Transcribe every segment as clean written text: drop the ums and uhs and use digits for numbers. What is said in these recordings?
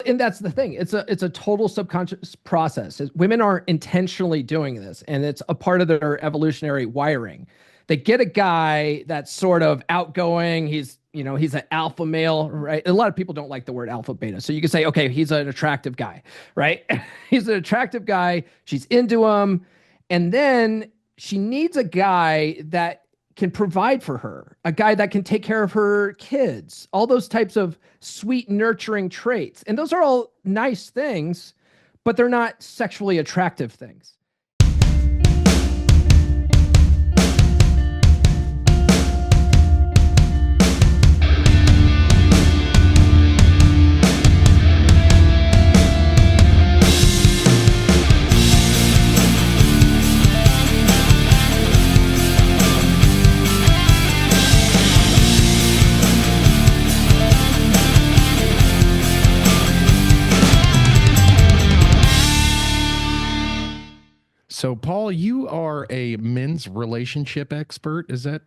And that's the thing. It's a total subconscious process. Women aren't intentionally doing this, and it's a part of their evolutionary wiring. They get a guy that's sort of outgoing. He's an alpha male, right? A lot of people don't like the word alpha beta. So you can say, okay, he's an attractive guy, right? He's an attractive guy. She's into him. And then she needs a guy that can provide for her, a guy that can take care of her kids, all those types of sweet, nurturing traits. And those are all nice things, but they're not sexually attractive things. So, Paul, you are a men's relationship expert. Is that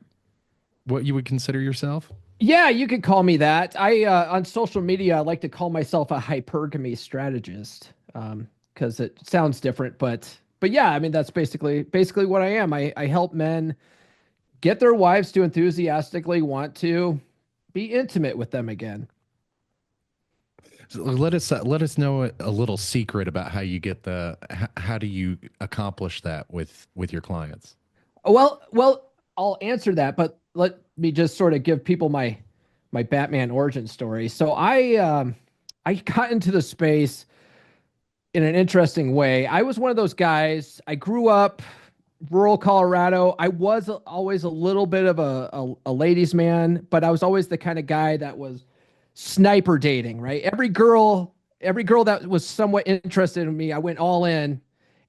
what you would consider yourself? Yeah, you could call me that. I on social media, I like to call myself a hypergamy strategist because it sounds different, but yeah, I mean that's basically what I am. I help men get their wives to enthusiastically want to be intimate with them again. So let us know a little secret about how you get how do you accomplish that with your clients? Well, I'll answer that, but let me just sort of give people my Batman origin story. So I got into the space in an interesting way. I was one of those guys. I grew up rural Colorado. I was always a little bit of a ladies' man, but I was always the kind of guy that was sniper dating, right? Every girl that was somewhat interested in me, I went all in.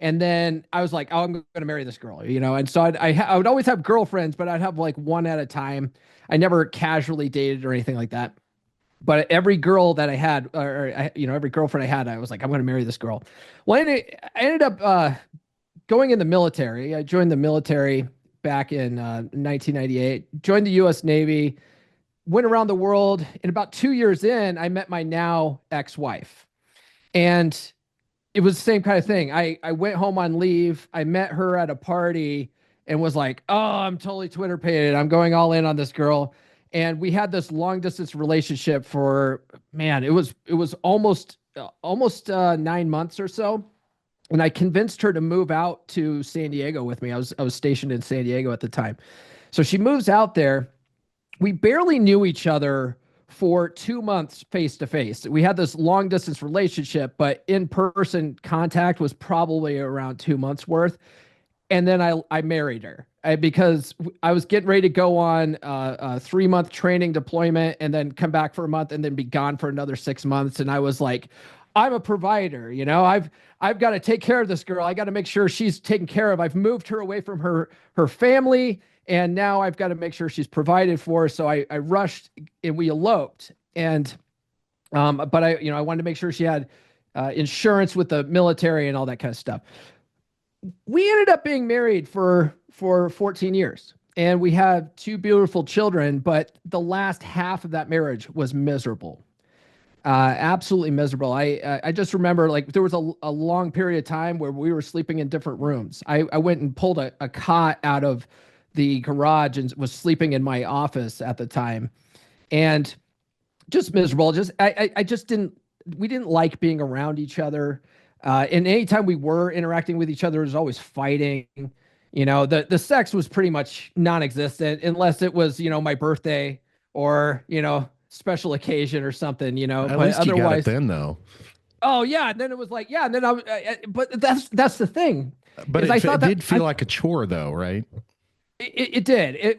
And then I was like, oh, I'm going to marry this girl, And so I would always have girlfriends, but I'd have like one at a time. I never casually dated or anything like that. But every girl that I had, every girlfriend I had, I was like, I'm going to marry this girl. Well, I ended up going in the military. I joined the military back in 1998, joined the U.S. Navy, went around the world. And about 2 years in, I met my now ex-wife. And it was the same kind of thing. I went home on leave. I met her at a party and was like, oh, I'm totally Twitter pated. I'm going all in on this girl. And we had this long distance relationship for, man, it was almost 9 months or so. And I convinced her to move out to San Diego with me. I was stationed in San Diego at the time. So she moves out there. We barely knew each other for 2 months face to face. We had this long distance relationship, but in person contact was probably around 2 months worth. And then I married her because I was getting ready to go on a 3 month training deployment and then come back for a month and then be gone for another 6 months. And I was like, I'm a provider, I've got to take care of this girl. I got to make sure she's taken care of. I've moved her away from her family. And now I've got to make sure she's provided for. So I rushed and we eloped. And, but I wanted to make sure she had insurance with the military and all that kind of stuff. We ended up being married for 14 years and we have two beautiful children, but the last half of that marriage was miserable. Absolutely miserable. I just remember like there was a long period of time where we were sleeping in different rooms. I went and pulled a cot out of the garage and was sleeping in my office at the time and just miserable. I just we didn't like being around each other. And anytime we were interacting with each other, it was always fighting. The sex was pretty much non-existent unless it was, my birthday or, special occasion or something, At but least you got it otherwise, then, though. oh yeah. And then it was like, yeah. And then but that's the thing But is I it thought did feel like a chore, though, right? it did. It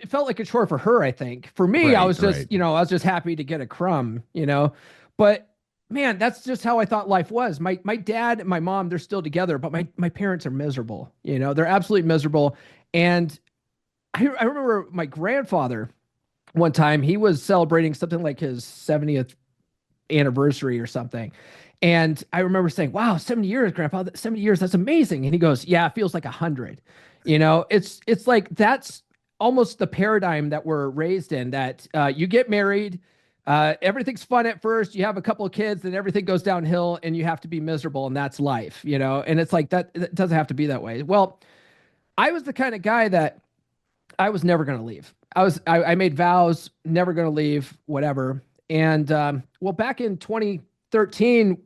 felt like a chore for her, I think. For me, I Right, was just, right. I was just happy to get a crumb. But man, that's just how I thought life was. My dad and my mom, they're still together, but my parents are miserable. They're absolutely miserable. And I remember my grandfather one time, he was celebrating something like his 70th anniversary or something. And I remember saying, wow, 70 years, grandpa, 70 years, that's amazing. And he goes, yeah, it feels like 100. It's like that's almost the paradigm that we're raised in that you get married, Everything's fun at first. You have a couple of kids, then everything goes downhill, and you have to be miserable, and that's life, you know. And it's like that. It doesn't have to be that way. Well, I was the kind of guy that I was never going to leave. I made vows, never going to leave, whatever. And well, back in 2013,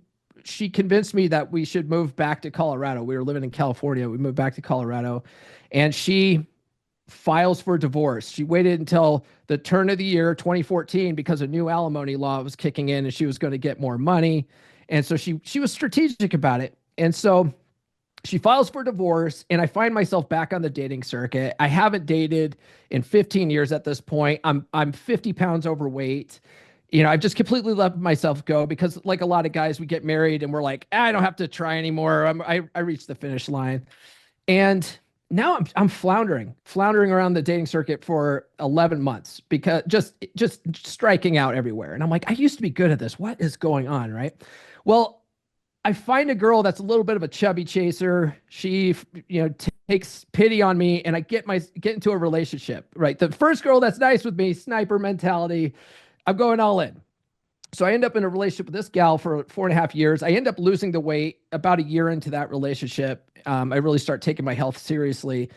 she convinced me that we should move back to Colorado. We were living in California. We moved back to Colorado, and she files for divorce. She waited until the turn of the year 2014 because a new alimony law was kicking in and she was going to get more money. And so she was strategic about it. And so she files for divorce, and I find myself back on the dating circuit. I haven't dated in 15 years at this point. I'm 50 pounds overweight. You know, I've just completely let myself go because, like a lot of guys, we get married and we're like, I don't have to try anymore. I reached the finish line, and now I'm floundering around the dating circuit for 11 months because just striking out everywhere. And I'm like, I used to be good at this. What is going on, right? Well, I find a girl that's a little bit of a chubby chaser. She, takes pity on me, and I get into a relationship, right? The first girl that's nice with me, sniper mentality, I'm going all in. So I end up in a relationship with this gal for 4.5 years. I end up losing the weight about a year into that relationship. I really start taking my health seriously,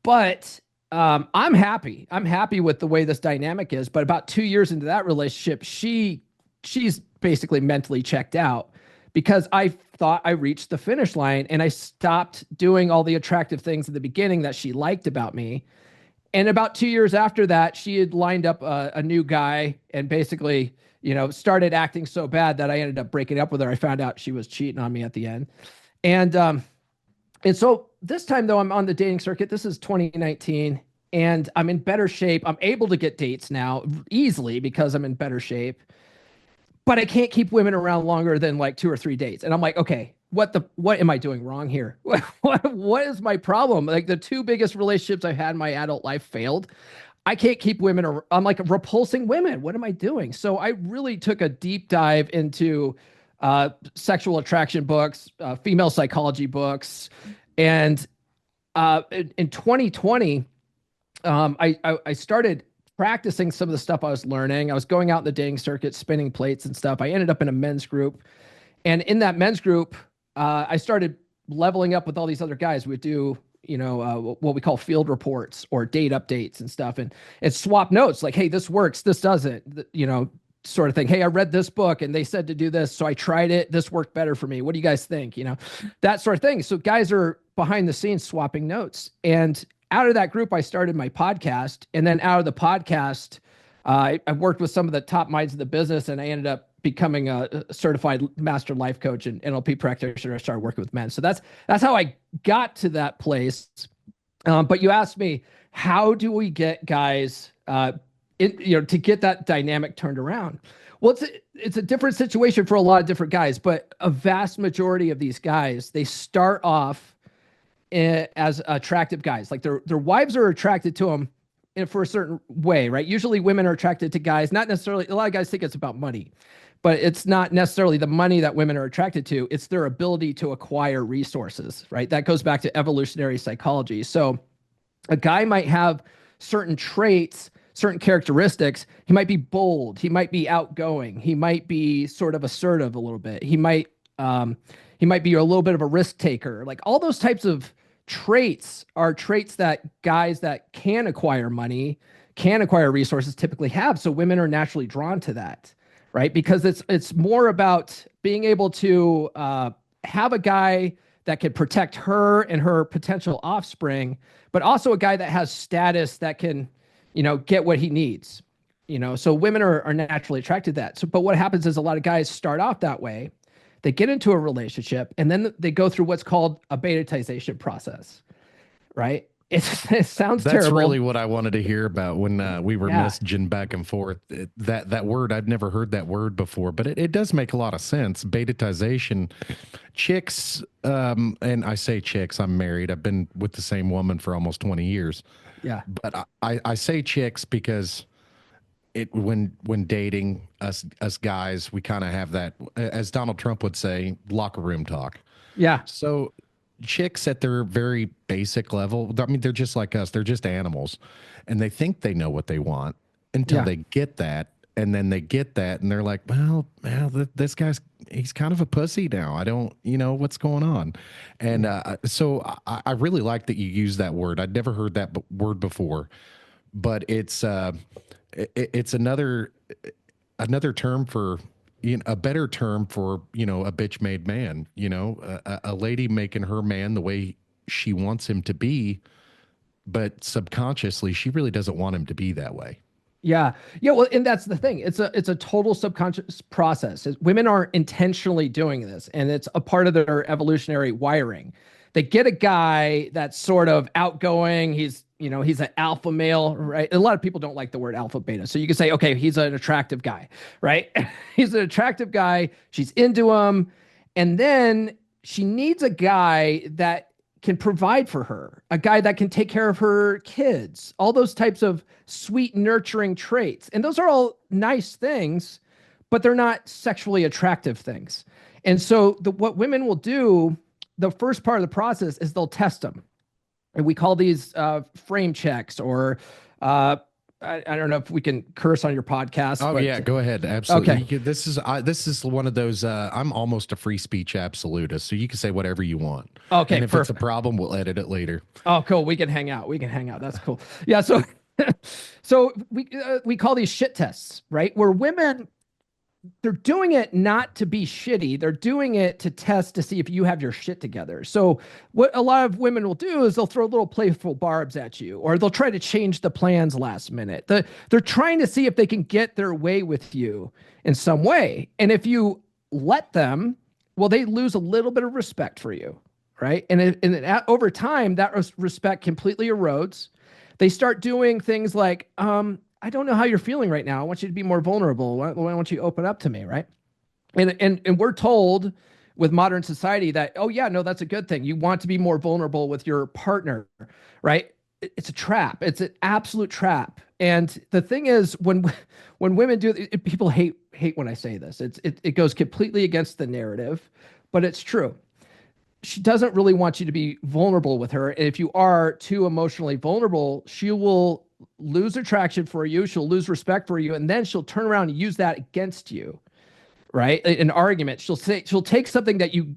but I'm happy. I'm happy with the way this dynamic is. But about 2 years into that relationship, she's basically mentally checked out because I thought I reached the finish line and I stopped doing all the attractive things at the beginning that she liked about me. And about 2 years after that, she had lined up a new guy and basically, started acting so bad that I ended up breaking up with her. I found out she was cheating on me at the end. And so this time, though, I'm on the dating circuit. This is 2019, and I'm in better shape. I'm able to get dates now easily because I'm in better shape. But I can't keep women around longer than like 2 or 3 dates. And I'm like, okay, what am I doing wrong here? What is my problem? Like the two biggest relationships I've had in my adult life failed. I can't keep women. I'm like repulsing women. What am I doing? So I really took a deep dive into sexual attraction books, female psychology books. And in 2020, I started practicing some of the stuff I was learning. I was going out in the dating circuit, spinning plates and stuff. I ended up in a men's group. And in that men's group, I started leveling up with all these other guys. We'd do, what we call field reports or date updates and stuff, and swap notes like, hey, this works, this doesn't, sort of thing. Hey, I read this book and they said to do this, so I tried it. This worked better for me. What do you guys think? That sort of thing. So guys are behind the scenes swapping notes. And out of that group, I started my podcast. And then out of the podcast, I worked with some of the top minds of the business, and I ended up becoming a certified master life coach and NLP practitioner. I started working with men. So that's how I got to that place. But you asked me, how do we get guys, to get that dynamic turned around? Well, it's a different situation for a lot of different guys, but a vast majority of these guys, they start off as attractive guys. Like their wives are attracted to them for a certain way, right? Usually women are attracted to guys, not necessarily, a lot of guys think it's about money, but it's not necessarily the money that women are attracted to. It's their ability to acquire resources, right? That goes back to evolutionary psychology. So a guy might have certain traits, certain characteristics. He might be bold. He might be outgoing. He might be sort of assertive a little bit. He might be a little bit of a risk taker. Like all those types of traits are traits that guys that can acquire money, can acquire resources typically have. So women are naturally drawn to that, right? Because it's more about being able to have a guy that can protect her and her potential offspring, but also a guy that has status that can, get what he needs. So women are naturally attracted to that. So, but what happens is a lot of guys start off that way. They get into a relationship, and then they go through what's called a betatization process, right? It sounds That's terrible. really what I wanted to hear about when we were messaging back and forth. That word, I've never heard that word before, but it does make a lot of sense. Betatization. Chicks, and I say chicks, I'm married. I've been with the same woman for almost 20 years. Yeah. But I say chicks because when dating us guys, we kind of have that, as Donald Trump would say, locker room talk. Yeah. So chicks at their very basic level, I mean, they're just like us. They're just animals, and they think they know what they want until they get that. and then they get that and they're like, well, this guy's, he's kind of a pussy now. I don't, what's going on. And so I really like that you use that word. I'd never heard that word before, but it's another term for, a better term for, a bitch made man, a lady making her man the way she wants him to be, but subconsciously she really doesn't want him to be that way. Yeah. Yeah. Well, and that's the thing. It's a total subconscious process. Women aren't intentionally doing this, and it's a part of their evolutionary wiring. They get a guy that's sort of outgoing. He's an alpha male, right? A lot of people don't like the word alpha beta. So you can say, okay, he's an attractive guy, right? He's an attractive guy. She's into him. And then she needs a guy that can provide for her, a guy that can take care of her kids, all those types of sweet, nurturing traits. And those are all nice things, but they're not sexually attractive things. And so what women will do, the first part of the process is they'll test them. And we call these frame checks, or I don't know if we can curse on your podcast. Oh yeah, go ahead. Absolutely. Okay. This is one of those. I'm almost a free speech absolutist, so you can say whatever you want. Okay. And if perfect. it's a problem, we'll edit it later. Oh, cool. We can hang out. We can hang out. That's cool. Yeah. So, so we call these shit tests, right? Where women, they're doing it not to be shitty. They're doing it to test to see if you have your shit together. So what a lot of women will do is they'll throw little playful barbs at you, or they'll try to change the plans last minute. They're trying to see if they can get their way with you in some way. And if you let them, well, they lose a little bit of respect for you, right? Over time, that respect completely erodes. They start doing things like, I don't know how you're feeling right now. I want you to be more vulnerable. Why don't you open up to me, right? And we're told with modern society that, oh yeah, no, that's a good thing. You want to be more vulnerable with your partner, right? It's a trap. It's an absolute trap. And the thing is, when women do it, people hate when I say this. It goes completely against the narrative, but it's true. She doesn't really want you to be vulnerable with her. And if you are too emotionally vulnerable, she will lose attraction for you. She'll lose respect for you. And then she'll turn around and use that against you, right? An argument. She'll take something that you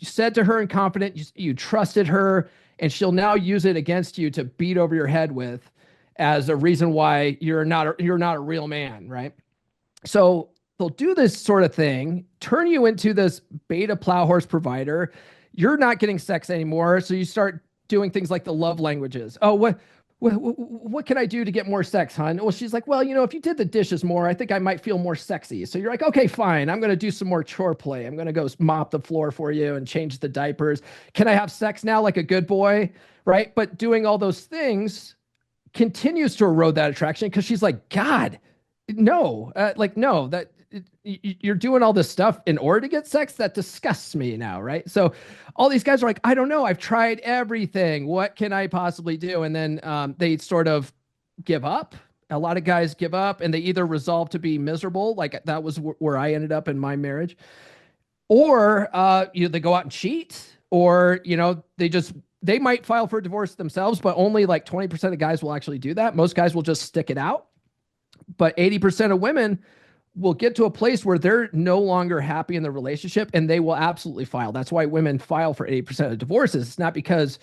said to her in confidence, you trusted her, and she'll now use it against you to beat over your head with as a reason why you're not a real man, right? So they'll do this sort of thing, turn you into this beta plow horse provider. You're not getting sex anymore. So you start doing things like the love languages. Oh, what can I do to get more sex, hon? Well, she's like, well, if you did the dishes more, I think I might feel more sexy. So you're like, okay, fine. I'm going to do some more chore play. I'm going to go mop the floor for you and change the diapers. Can I have sex now like a good boy? Right. But doing all those things continues to erode that attraction, because she's like, God, no, no, that you're doing all this stuff in order to get sex. That disgusts me now, right? So all these guys are like, I don't know, I've tried everything, what can I possibly do? And then they sort of give up. A lot of guys give up, and they either resolve to be miserable, like that was where I ended up in my marriage, or they go out and cheat, or they might file for divorce themselves, but only like 20% of guys will actually do that. Most guys will just stick it out, but 80% of women will get to a place where they're no longer happy in the relationship, and they will absolutely file. That's why women file for 80% of divorces. It's not because,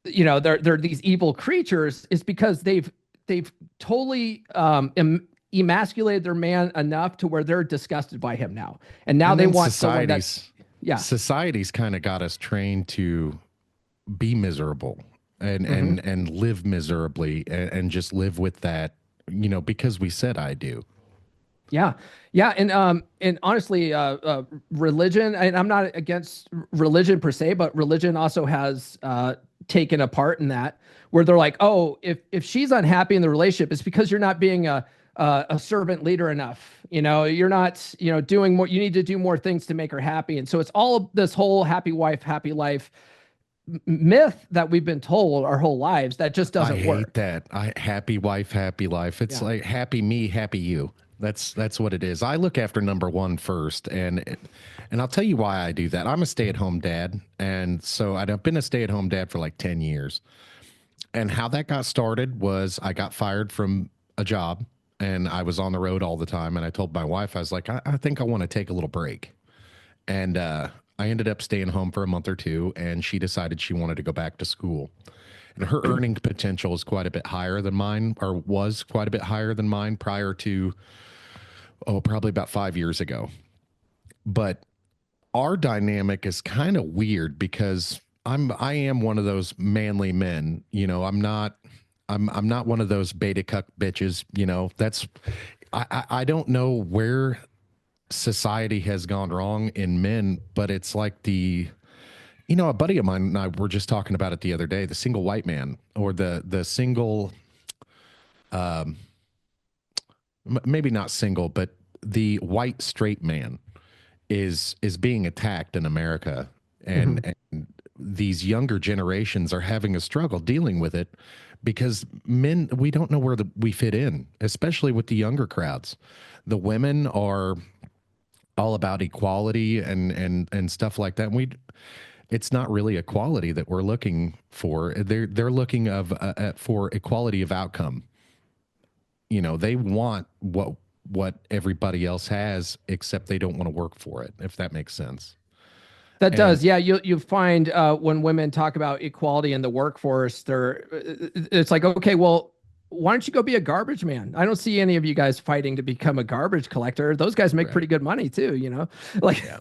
they're these evil creatures. It's because they've totally emasculated their man enough to where they're disgusted by him now. And now they want someone that's, yeah. Society's kind of got us trained to be miserable and live miserably and just live with that, because we said I do. Yeah. Yeah. And honestly, religion, and I'm not against religion per se, but religion also has taken a part in that, where they're like, oh, if she's unhappy in the relationship, it's because you're not being a servant leader enough. You're not, doing more, you need to do more things to make her happy. And so it's all this whole happy wife, happy life myth that we've been told our whole lives that just doesn't work. I hate that. Happy wife, happy life. It's like happy me, happy you. That's what it is. I look after number one first, and I'll tell you why I do that. I'm a stay-at-home dad, and so I've been a stay-at-home dad for like 10 years. And how that got started was I got fired from a job, and I was on the road all the time. And I told my wife, I was like, I think I want to take a little break. And I ended up staying home for a month or two, and she decided she wanted to go back to school. And her earning potential is quite a bit higher than mine, or was quite a bit higher than mine prior to, probably about 5 years ago. But our dynamic is kind of weird because I am one of those manly men. I'm not one of those beta cuck bitches. I don't know where society has gone wrong in men, but it's like a buddy of mine and I were just talking about it the other day, the single white man, or the single, maybe not single, but the white straight man is being attacked in America. And, Mhm. and these younger generations are having a struggle dealing with it because men, we don't know where we fit in, especially with the younger crowds. The women are all about equality and stuff like that. And it's not really equality that we're looking for. They're looking for equality of outcome. They want what everybody else has, except they don't want to work for it, if that makes sense. That And does, yeah. You find when women talk about equality in the workforce, it's like, okay, well, why don't you go be a garbage man? I don't see any of you guys fighting to become a garbage collector. Those guys make pretty right, good money too, you know? Like, yeah,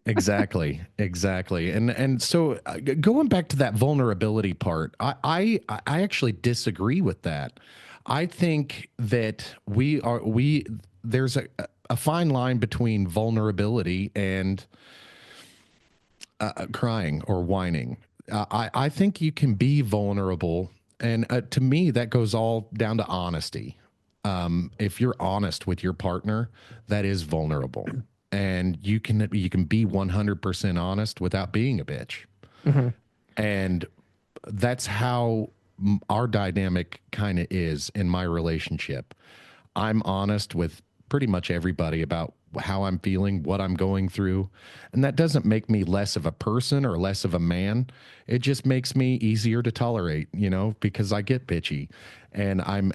exactly. And so going back to that vulnerability part, I actually disagree with that. I think that there's a fine line between vulnerability and crying or whining. I think you can be vulnerable, and to me, that goes all down to honesty. If you're honest with your partner, that is vulnerable, and you can be 100% honest without being a bitch, mhm. and that's how our dynamic kind of is in my relationship. I'm honest with pretty much everybody about how I'm feeling, what I'm going through. And that doesn't make me less of a person or less of a man. It just makes me easier to tolerate, because I get bitchy and I'm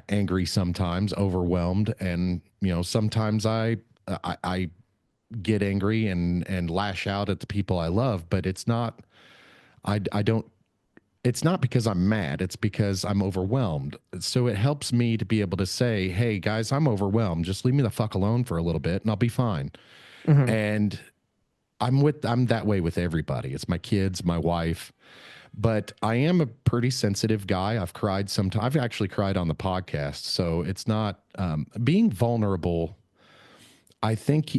angry sometimes, overwhelmed. And, sometimes I get angry and lash out at the people I love, but I don't it's not because I'm mad. It's because I'm overwhelmed. So it helps me to be able to say, hey, guys, I'm overwhelmed. Just leave me the fuck alone for a little bit and I'll be fine. Mhm. And I'm that way with everybody. It's my kids, my wife. But I am a pretty sensitive guy. I've cried sometimes. I've actually cried on the podcast. So it's not being vulnerable. I think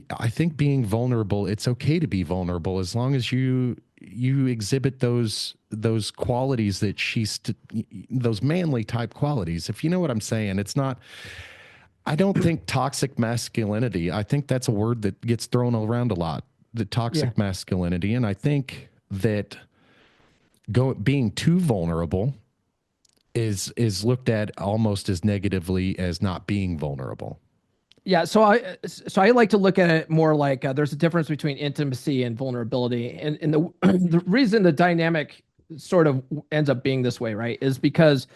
being vulnerable, it's okay to be vulnerable as long as you exhibit those qualities that those manly type qualities. If you know what I'm saying, it's not. I don't think toxic masculinity. I think that's a word that gets thrown around a lot. The Yeah. toxic masculinity, and I think that being too vulnerable is looked at almost as negatively as not being vulnerable. Yeah, so I like to look at it more like there's a difference between intimacy and vulnerability, and the the reason the dynamic sort of ends up being this way, right, is because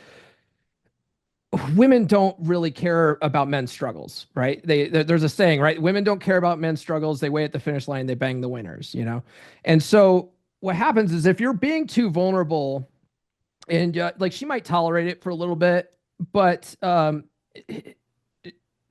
women don't really care about men's struggles, right? There's a saying, right? Women don't care about men's struggles. They wait at the finish line. They bang the winners, you know. And so what happens is if you're being too vulnerable, and like she might tolerate it for a little bit, but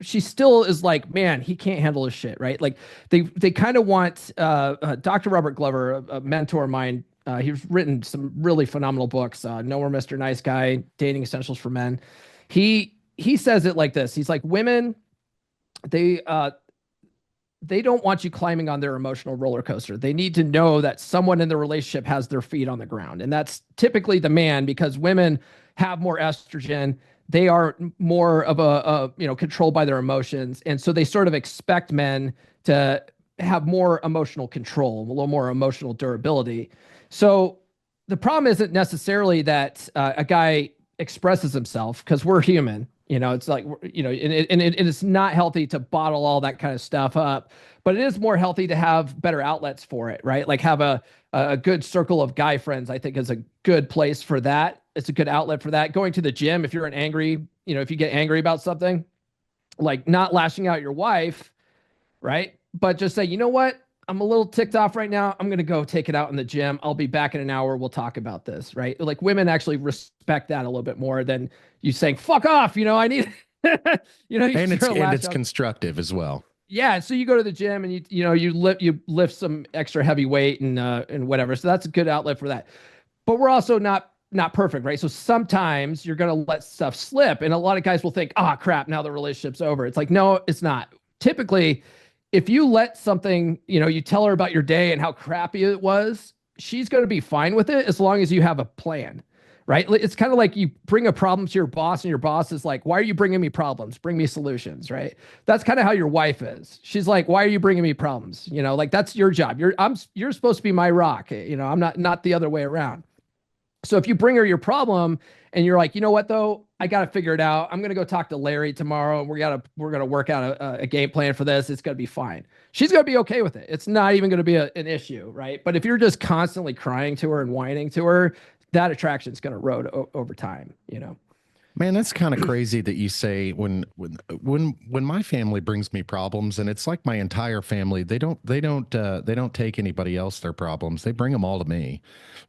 she still is like, man, he can't handle his shit, right? Like they kind of want Dr. Robert Glover, a mentor of mine. He's written some really phenomenal books. No More Mr. Nice Guy, Dating Essentials for Men. He says it like this. He's like, women, they uh they don't want you climbing on their emotional roller coaster. They need to know that someone in the relationship has their feet on the ground. And that's typically the man because women have more estrogen. They are more of controlled by their emotions. And so they sort of expect men to have more emotional control, a little more emotional durability. So the problem isn't necessarily that a guy expresses himself because we're human. It's like, and it's not healthy to bottle all that kind of stuff up, but it is more healthy to have better outlets for it, right? Like have a good circle of guy friends, I think is a good place for that. It's a good outlet for that. Going to the gym, if you're if you get angry about something, like not lashing out at your wife, right? But just say, you know what? I'm a little ticked off right now. I'm going to go take it out in the gym. I'll be back in an hour. We'll talk about this, right? Like women actually respect that a little bit more than you saying, fuck off. You know, I need, you And sort of lash it's out. constructive as well. Yeah. So you go to the gym and you lift some extra heavy weight and whatever. So that's a good outlet for that. But we're also not perfect, right? So sometimes you're going to let stuff slip. And a lot of guys will think, ah, crap, now the relationship's over. It's like, no, it's not. Typically, if you let something, you tell her about your day and how crappy it was, she's going to be fine with it as long as you have a plan, right? It's kind of like you bring a problem to your boss and your boss is like, why are you bringing me problems? Bring me solutions, right? That's kind of how your wife is. She's like, why are you bringing me problems? Like that's your job. You're supposed to be my rock. I'm not the other way around. So if you bring her your problem and you're like, you know what though, I got to figure it out. I'm gonna go talk to Larry tomorrow, and we're gonna work out a game plan for this. It's gonna be fine. She's gonna be okay with it. It's not even gonna be an issue, right? But if you're just constantly crying to her and whining to her, that attraction is gonna erode over time. Man, that's kind of crazy that you say when my family brings me problems, and it's like my entire family, they don't take anybody else their problems. They bring them all to me.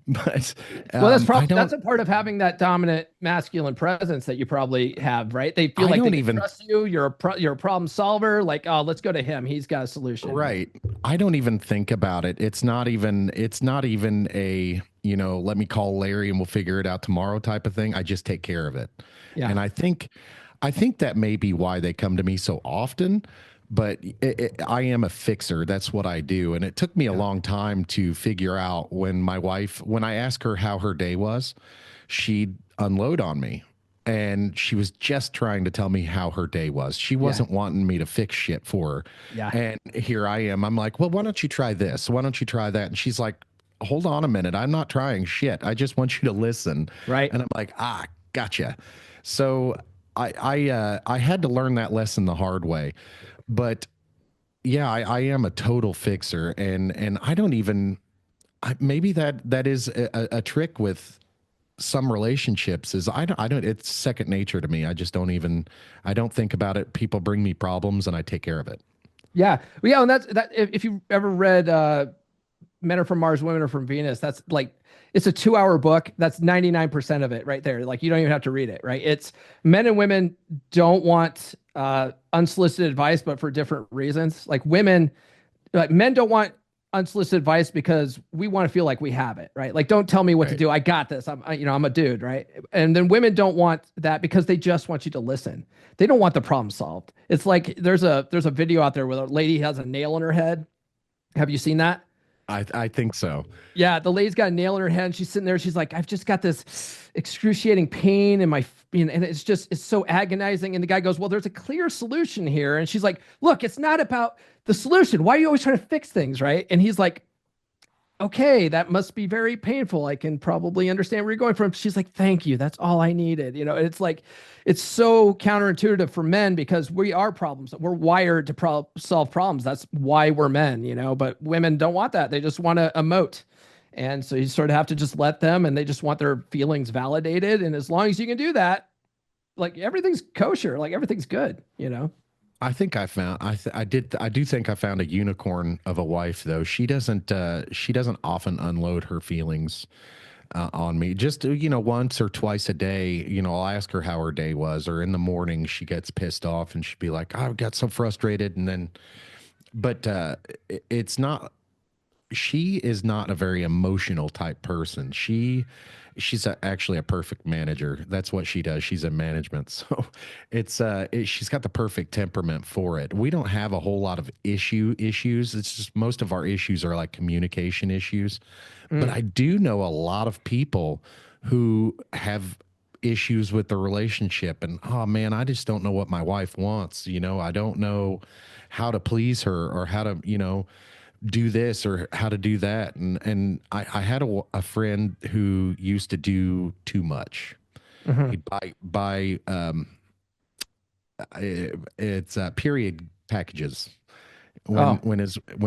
But Well, I that's don't a part of having that dominant masculine presence that you probably have, right? They feel I like they don't can even trust you. You're a problem solver. Like, oh, let's go to him. He's got a solution. right. I don't even think about it. It's not even a, let me call Larry and we'll figure it out tomorrow type of thing. I just take care of it. Yeah. And I think that may be why they come to me so often, but I am a fixer. That's what I do. And it took me a Yeah. long time to figure out when I asked her how her day was, she'd unload on me. And she was just trying to tell me how her day was. She Yeah. wasn't wanting me to fix shit for her. Yeah. And here I am. I'm like, well, why don't you try this? Why don't you try that? And she's like, hold on a minute. I'm not trying shit. I just want you to listen. Right. And I'm like, gotcha. So I had to learn that lesson the hard way. But yeah, I am a total fixer, and I don't even maybe that is a trick with some relationships is I don't it's second nature to me. I don't think about it. People bring me problems and I take care of it. Yeah. Well, yeah. And that's that. If you ever read Men Are From Mars, Women Are From Venus, that's like, it's a 2 hour book. That's 99% of it right there. Like you don't even have to read it, right? It's men and women don't want unsolicited advice, but for different reasons. Like men don't want unsolicited advice because we want to feel like we have it, right? Like, don't tell me what to Right. do. I got this. I'm a dude, right? And then women don't want that because they just want you to listen. They don't want the problem solved. It's like there's a video out there where a lady has a nail in her head. Have you seen that? I think so. Yeah, the lady's got a nail in her head. And she's sitting there. She's like, I've just got this excruciating pain in my, and it's so agonizing. And the guy goes, well, there's a clear solution here. And she's like, look, it's not about the solution. Why are you always trying to fix things, right? And he's like, okay, that must be very painful. I can probably understand where you're going from. She's like, thank you. That's all I needed. It's like, it's so counterintuitive for men because we are problems. We're wired to solve problems. That's why we're men. But women don't want that. They just want to emote. And so you sort of have to just let them, and they just want their feelings validated. And as long as you can do that, like everything's kosher, like everything's good. I think I found I do think I found a unicorn of a wife though. She doesn't often unload her feelings on me. Just once or twice a day, I'll ask her how her day was, or in the morning she gets pissed off and she'd be like, "I got so frustrated," and then, but it's not. She is not a very emotional type person. Actually a perfect manager. That's what she does. She's in management. So she's got the perfect temperament for it. We don't have a whole lot of issues. It's just most of our issues are like communication issues. But Mm. I do know a lot of people who have issues with the relationship, and oh man, I just don't know what my wife wants. I don't know how to please her or how to, do this or how to do that. And I had a friend who used to do too much. Mhm. He'd buy it's period packages Oh, when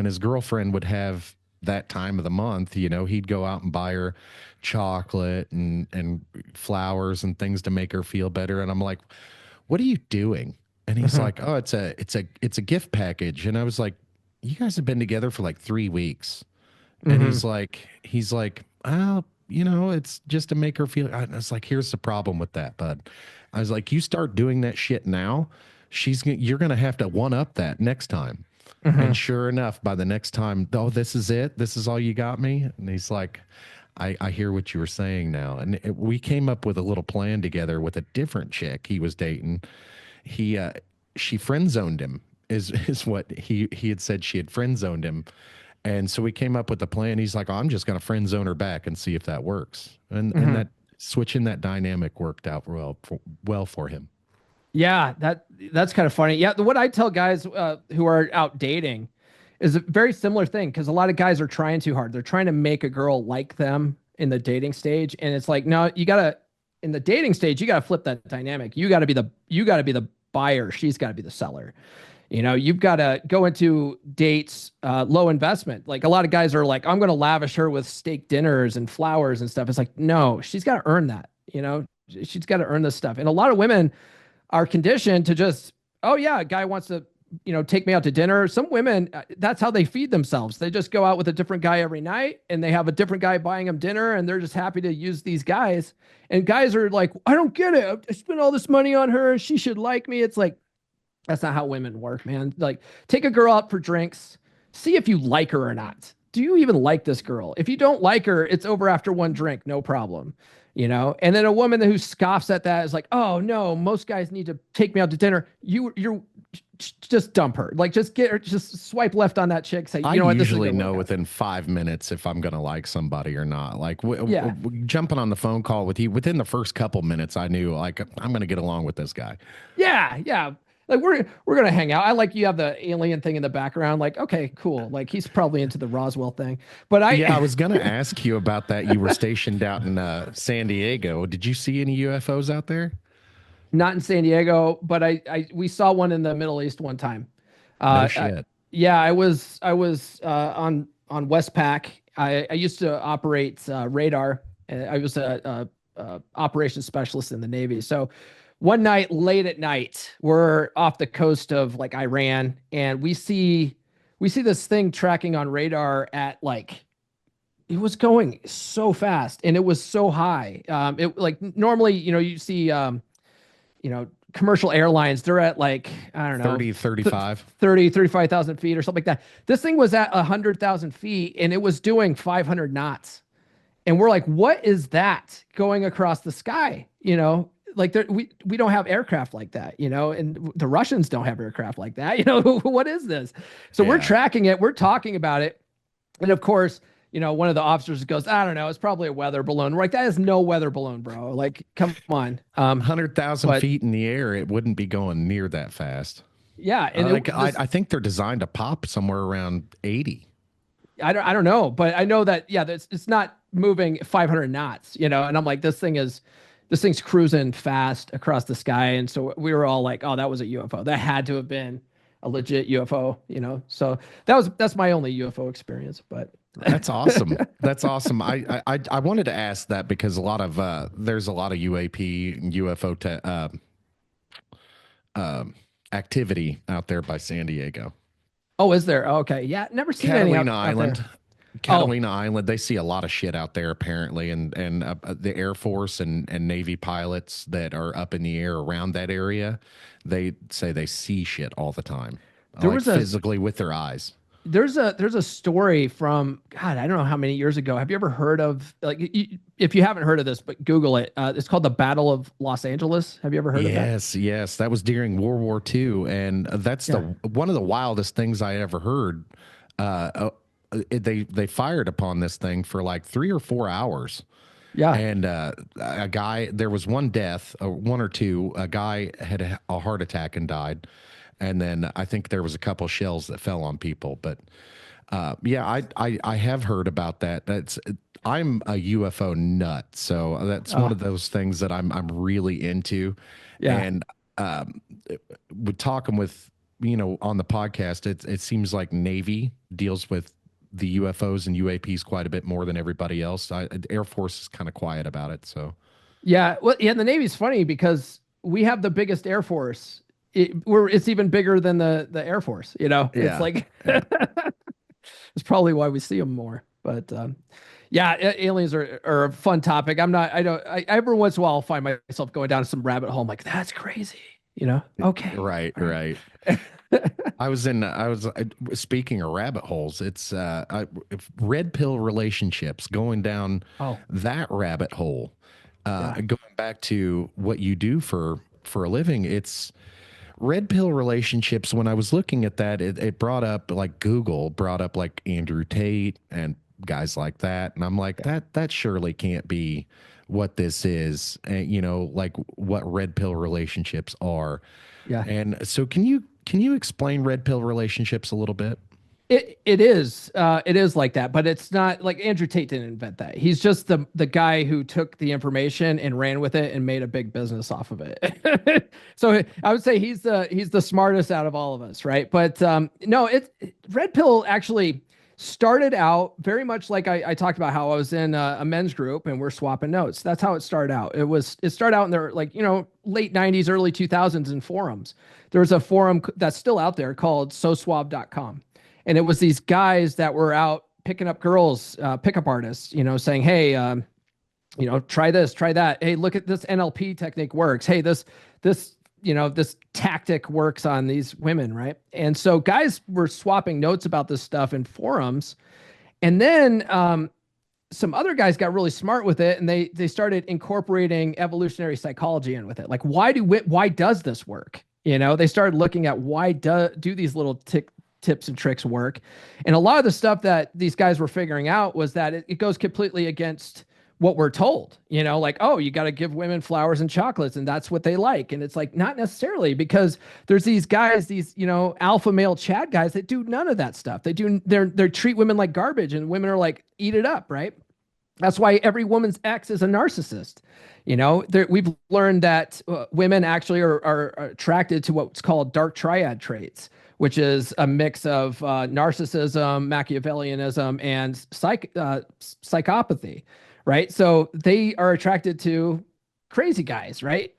his girlfriend would have that time of the month, he'd go out and buy her chocolate and flowers and things to make her feel better. And I'm like, what are you doing? And he's Hmm. like, "Oh, it's a gift package." And I was like, "You guys have been together for like 3 weeks." And Hmm. he's like, "Oh, it's just to make her feel." I was like, "Here's the problem with that, bud." I was like, "You start doing that shit now, you're gonna have to one up that next time." And Hmm. sure enough, by the next time, "Oh, this is it. This is all you got me." And he's like, I hear what you were saying now. And we came up with a little plan together with a different chick he was dating. He she friend zoned him is what he had said. She had friend zoned him. And so we came up with the plan. He's like, "Oh, I'm just going to friend zone her back and see if that works." And Hmm. that switching that dynamic worked out well for him. Yeah, that's kind of funny. Yeah, what I tell guys who are out dating is a very similar thing because a lot of guys are trying too hard. They're trying to make a girl like them in the dating stage, and it's like, no, you gotta in the dating stage, you gotta flip that dynamic. You gotta be the buyer. She's got to be the seller. You've got to go into dates low investment. Like a lot of guys are like, I'm going to lavish her with steak dinners and flowers and stuff. It's like, no, she's got to earn that. She's got to earn this stuff. And a lot of women are conditioned to just, oh yeah, a guy wants to, take me out to dinner. Some women, that's how they feed themselves. They just go out with a different guy every night and they have a different guy buying them dinner and they're just happy to use these guys. And guys are like, I don't get it. I spent all this money on her. She should like me. It's like, that's not how women work, man. Like, take a girl out for drinks, see if you like her or not. Do you even like this girl? If you don't like her, it's over after one drink, no problem. And then a woman who scoffs at that is like, "Oh no, most guys need to take me out to dinner." You're just dump her. Like, just get her, just swipe left on that chick. Say, I you know what, this isn't usually gonna know work out. within 5 minutes if I'm going to like somebody or not. Like Yeah, jumping on the phone call with you within the first couple minutes, I knew like I'm going to get along with this guy. yeah, yeah. Like we're gonna hang out. I like you have the alien thing in the background. Like, okay, cool. Like he's probably into the Roswell thing. But Yeah, I I was going to ask you about that. You were stationed out in San Diego. Did you see any UFOs out there? not in San Diego, but we saw one in the Middle East one time. No I, shit. yeah, I was on Westpac. I used to operate radar. I was a operations specialist in the Navy. So one night, late at night, we're off the coast of like Iran, and we see this thing tracking on radar at like it was going so fast and it was so high. It like normally, you see commercial airlines, they're at like, I don't know, 30, 35. 30, 35,000 feet or something like that. This thing was at 100,000 feet and it was doing 500 knots. And we're like, what is that going across the sky? Like we don't have aircraft like that, and the Russians don't have aircraft like that. What is this? So we're Yeah. tracking it, we're talking about it. And of course, one of the officers goes, I don't know, it's probably a weather balloon. We're like, that is no weather balloon, bro. Like, come on. 100,000 But feet in the air, it wouldn't be going near that fast. yeah, and Like this I think they're designed to pop somewhere around 80. I don't know, but I know that yeah, it's not moving 500 knots, and I'm like, this thing's cruising fast across the sky, and so we were all like, oh, that was a UFO. That had to have been a legit UFO. So that's my only UFO experience, but That's awesome. That's awesome. I wanted to ask that because there's a lot of UAP and UFO um, activity out there by San Diego. oh, is there? Oh, okay, yeah, never seen any Catalina out there. Island. Oh, Catalina Island, they see a lot of shit out there apparently, and the Air Force and Navy pilots that are up in the air around that area, they say they see shit all the time, there like was a physically with their eyes. there's a story from God, I don't know how many years ago. Have you ever heard of like if you haven't heard of this, but Google it. It's called the Battle of Los Angeles. Have you ever heard of that? Yes, yes, that was during World War II, and that's the Yeah. one of the wildest things I ever heard. They fired upon this thing for like 3 or 4 hours, Yeah. and a guy. There was one death, one or two. A guy had a heart attack and died, and then I think there was a couple shells that fell on people. But yeah, I have heard about that. I'm a UFO nut, so that's one Oh, of those things that I'm really into, yeah. and um, with talking with on the podcast, it seems like Navy deals with the UFOs and UAPs quite a bit more than everybody else. Air Force is kind of quiet about it, so Yeah. Well, yeah, the Navy's funny because we have the biggest Air Force it's even bigger than the Air Force. It's Yeah. like Yeah. it's probably why we see them more. But yeah, aliens are a fun topic. I'm not. I don't. Every once in a while, I'll find myself going down some rabbit hole. I'm like, that's crazy. Okay, Right, all right. right. Speaking of rabbit holes, red pill relationships, going down Oh that rabbit hole. yeah, Going back to what you do for a living, it's red pill relationships. When I was looking at that, it brought up, like, Google brought up like Andrew Tate and guys like that, and I'm like, yeah, that surely can't be what this is, and like what red pill relationships are. yeah. And so, can you explain red pill relationships a little bit? It is like that, but it's not like Andrew Tate didn't invent that. He's just the guy who took the information and ran with it and made a big business off of it. So I would say he's the smartest out of all of us, right? But no, red pill actually started out very much like I talked about how I was in a men's group and we're swapping notes. That's how it started out. It started out in their, like, late 90s, early 2000s in forums. There was a forum that's still out there called soswab.com, and it was these guys that were out picking up girls, pickup artists, saying, hey, try this, try that. Hey, look at this NLP technique works. Hey, this tactic works on these women, right? And so guys were swapping notes about this stuff in forums. And then some other guys got really smart with it, and they started incorporating evolutionary psychology in with it. Like, why does this work? They started looking at why do these little tips and tricks work. And a lot of the stuff that these guys were figuring out was that it goes completely against what we're told, like, oh, you got to give women flowers and chocolates and that's what they like. And it's like, not necessarily, because there's these guys, these, alpha male Chad guys that do none of that stuff. They treat women like garbage, and women are like, eat it up. Right. That's why every woman's ex is a narcissist. We've learned that women actually are attracted to what's called dark triad traits, which is a mix of narcissism, Machiavellianism, and psychopathy, right? So they are attracted to crazy guys, right?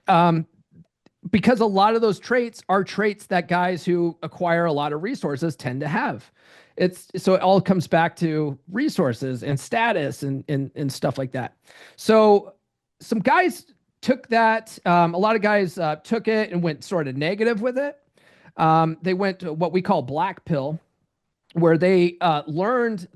Because a lot of those traits are traits that guys who acquire a lot of resources tend to have. So it all comes back to resources and status and stuff like that. So some guys took that. A lot of guys took it and went sort of negative with it. They went to what we call black pill, where they learned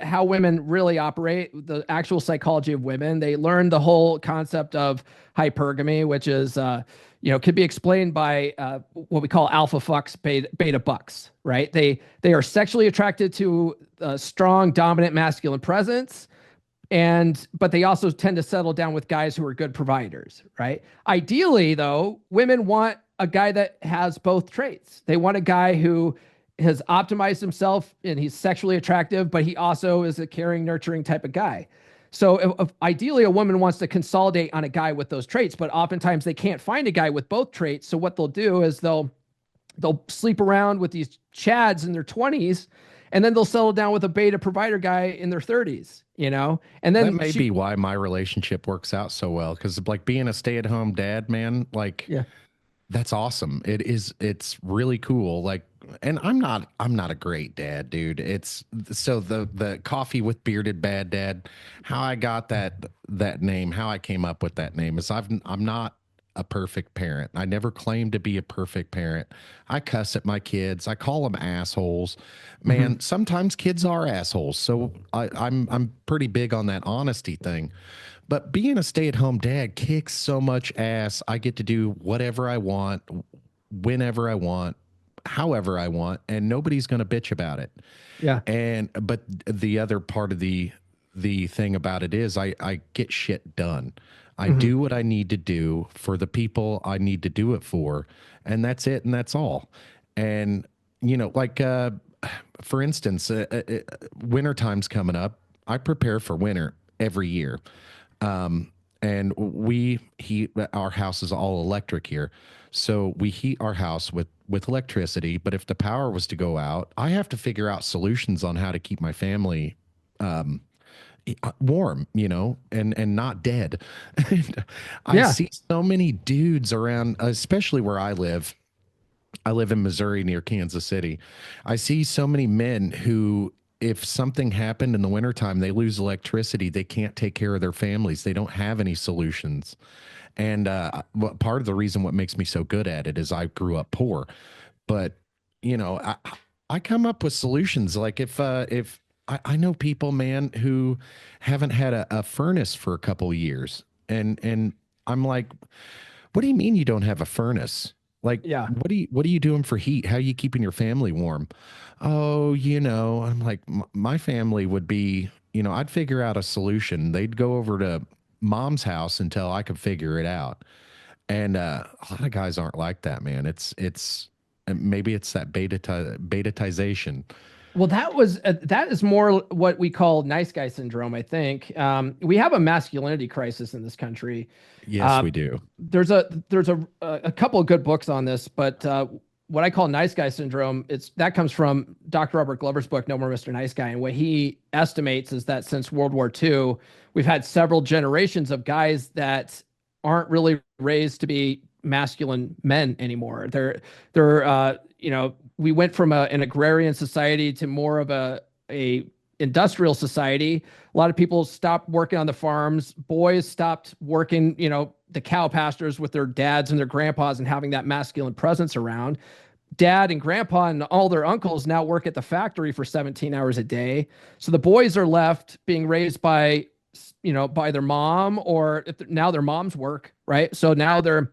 how women really operate, the actual psychology of women. They learned the whole concept of hypergamy, which is could be explained by what we call alpha fucks, beta bucks, right? They are sexually attracted to a strong, dominant masculine presence, but they also tend to settle down with guys who are good providers, right? Ideally, though, women want a guy that has both traits. They want a guy who has optimized himself and he's sexually attractive, but he also is a caring, nurturing type of guy. So ideally, a woman wants to consolidate on a guy with those traits, but oftentimes they can't find a guy with both traits. So what they'll do is they'll sleep around with these chads in their 20s, and then they'll settle down with a beta provider guy in their 30s, and That then may be why my relationship works out so well, because, like, being a stay-at-home dad, man, like, yeah, that's awesome. It's really cool. Like, and I'm not a great dad, dude. It's so the coffee with bearded bad dad, how I got that name, how I came up with that name is I'm not a perfect parent. I never claimed to be a perfect parent. I cuss at my kids. I call them assholes. mm-hmm. Man, sometimes kids are assholes. So I'm pretty big on that honesty thing. But being a stay-at-home dad kicks so much ass. I get to do whatever I want, whenever I want, however I want, and nobody's going to bitch about it. Yeah, But the other part of the thing about it is I get shit done. I mm-hmm. do what I need to do for the people I need to do it for, and that's it, and that's all. And like, for instance, winter time's coming up. I prepare for winter every year. And we heat our house is all electric here. So we heat our house with electricity, but if the power was to go out, I have to figure out solutions on how to keep my family warm, and not dead. And I Yeah, see so many dudes around, especially where I live. I live in Missouri near Kansas City. I see so many men who, if something happened in the wintertime, they lose electricity, they can't take care of their families, they don't have any solutions. And part of the reason what makes me so good at it is I grew up poor. But, you know, I come up with solutions. Like if I know people, man, who haven't had a furnace for a couple years. And I'm like, what do you mean you don't have a furnace? Like, Yeah. what are you doing for heat? How are you keeping your family warm? Oh, I'm like, my family would be, I'd figure out a solution. They'd go over to mom's house until I could figure it out. And a lot of guys aren't like that, man. It's and maybe it's that betatization. Well, that is more what we call nice guy syndrome, I think. We have a masculinity crisis in this country. Yes, Uh, we do. there's a couple of good books on this, but what I call nice guy syndrome, that comes from Dr. Robert Glover's book, No More Mr. Nice Guy. And what he estimates is that since World War II, we've had several generations of guys that aren't really raised to be masculine men anymore. We went from an agrarian society to more of a industrial society. A lot of people stopped working on the farms. Boys stopped working, the cow pastures with their dads and their grandpas and having that masculine presence around. Dad and grandpa and all their uncles now work at the factory for 17 hours a day. So the boys are left being raised by their mom, or now their moms work, right? So now they're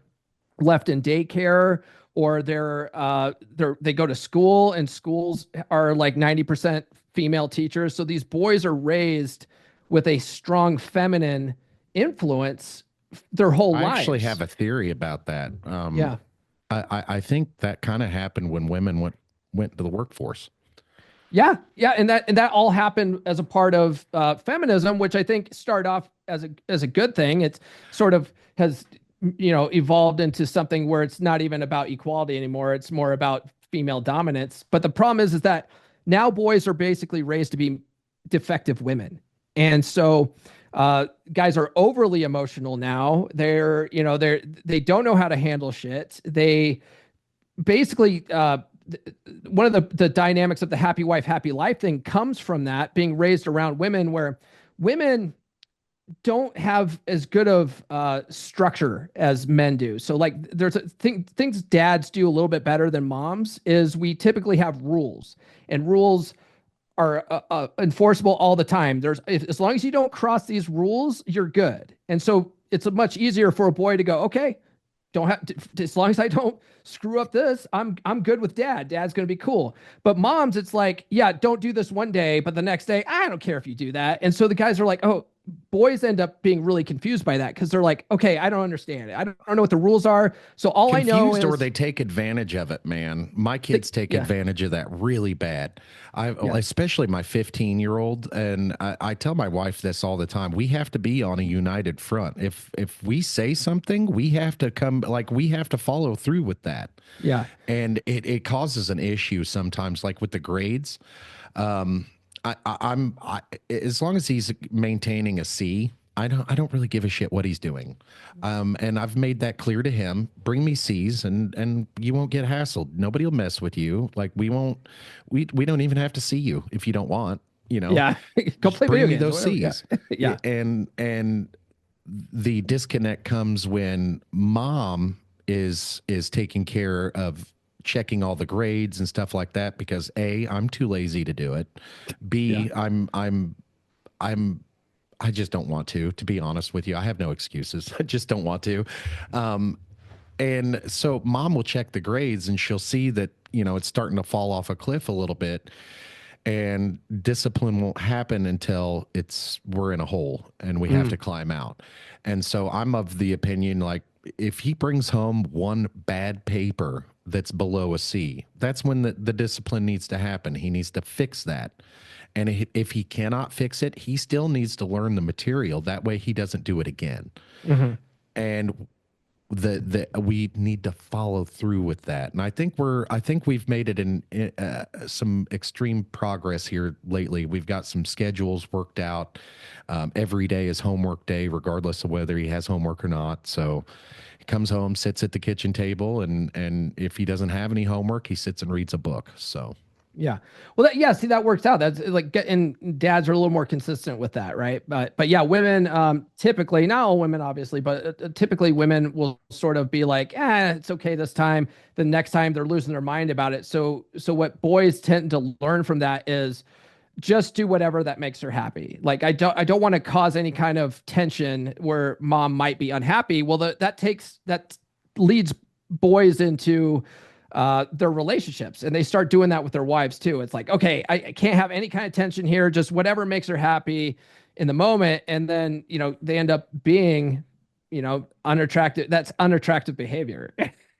left in daycare, or they go to school, and schools are like 90% female teachers. So these boys are raised with a strong feminine influence their whole I actually lives. have a theory about that. Yeah. I think that kind of happened when women went to the workforce. Yeah, yeah, and that all happened as a part of feminism, which I think started off as a good thing. It's sort of has evolved into something where it's not even about equality anymore. It's more about female dominance. But the problem is that now boys are basically raised to be defective women, and so guys are overly emotional now. They don't know how to handle shit. They basically one of the dynamics of the happy wife happy life thing comes from that being raised around women, where women don't have as good of structure as men do. So like there's things dads do a little bit better than moms is we typically have rules, and rules are enforceable all the time. As long as you don't cross these rules, you're good. And so it's much easier for a boy to go, okay, don't have to, as long as I don't screw up this, I'm good with dad. Dad's gonna be cool. But moms, it's like, yeah, don't do this one day, but the next day, I don't care if you do that. And so the guys are like, oh, boys end up being really confused by that because they're like, okay, I don't understand it. I don't know what the rules are. So all I know is, or they take advantage of it, man. My kids take yeah, advantage of that really bad. yeah, Especially my 15-year-old, and I tell my wife this all the time. We have to be on a united front. If we say something, we have to we have to follow through with that. yeah, And it causes an issue sometimes, like with the grades. Um, as long as he's maintaining a C, I don't really give a shit what he's doing. And I've made that clear to him. Bring me C's and you won't get hassled. Nobody will mess with you. Like we don't even have to see you if you don't want, yeah. Go just play video bring me games. those Whatever. Yeah, C's. yeah, And the disconnect comes when mom is taking care of checking all the grades and stuff like that because A, I'm too lazy to do it. yeah, B, I'm I just don't want to be honest with you. I have no excuses. I just don't want to. And so mom will check the grades and she'll see that, it's starting to fall off a cliff a little bit, and discipline won't happen until we're in a hole and we have mm, to climb out. And so I'm of the opinion, like, if he brings home one bad paper that's below a C, that's when the discipline needs to happen. He needs to fix that. And if he cannot fix it, he still needs to learn the material. That way he doesn't do it again. hmm And we need to follow through with that. And I think we've made it in some extreme progress here lately. We've got some schedules worked out. Every day is homework day, regardless of whether he has homework or not. So he comes home, sits at the kitchen table, and if he doesn't have any homework, he sits and reads a book. So Yeah. Well, yeah, see, that works out. That's like, and dads are a little more consistent with that, right? But yeah, women, typically, not all women, obviously, but typically women will sort of be like, it's okay this time. The next time they're losing their mind about it. So what boys tend to learn from that is just do whatever that makes her happy. Like, I don't want to cause any kind of tension where mom might be unhappy. Well, that leads boys into their relationships, and they start doing that with their wives too. It's like, okay, I can't have any kind of tension here, just whatever makes her happy in the moment. And then, they end up being, unattractive. That's unattractive behavior.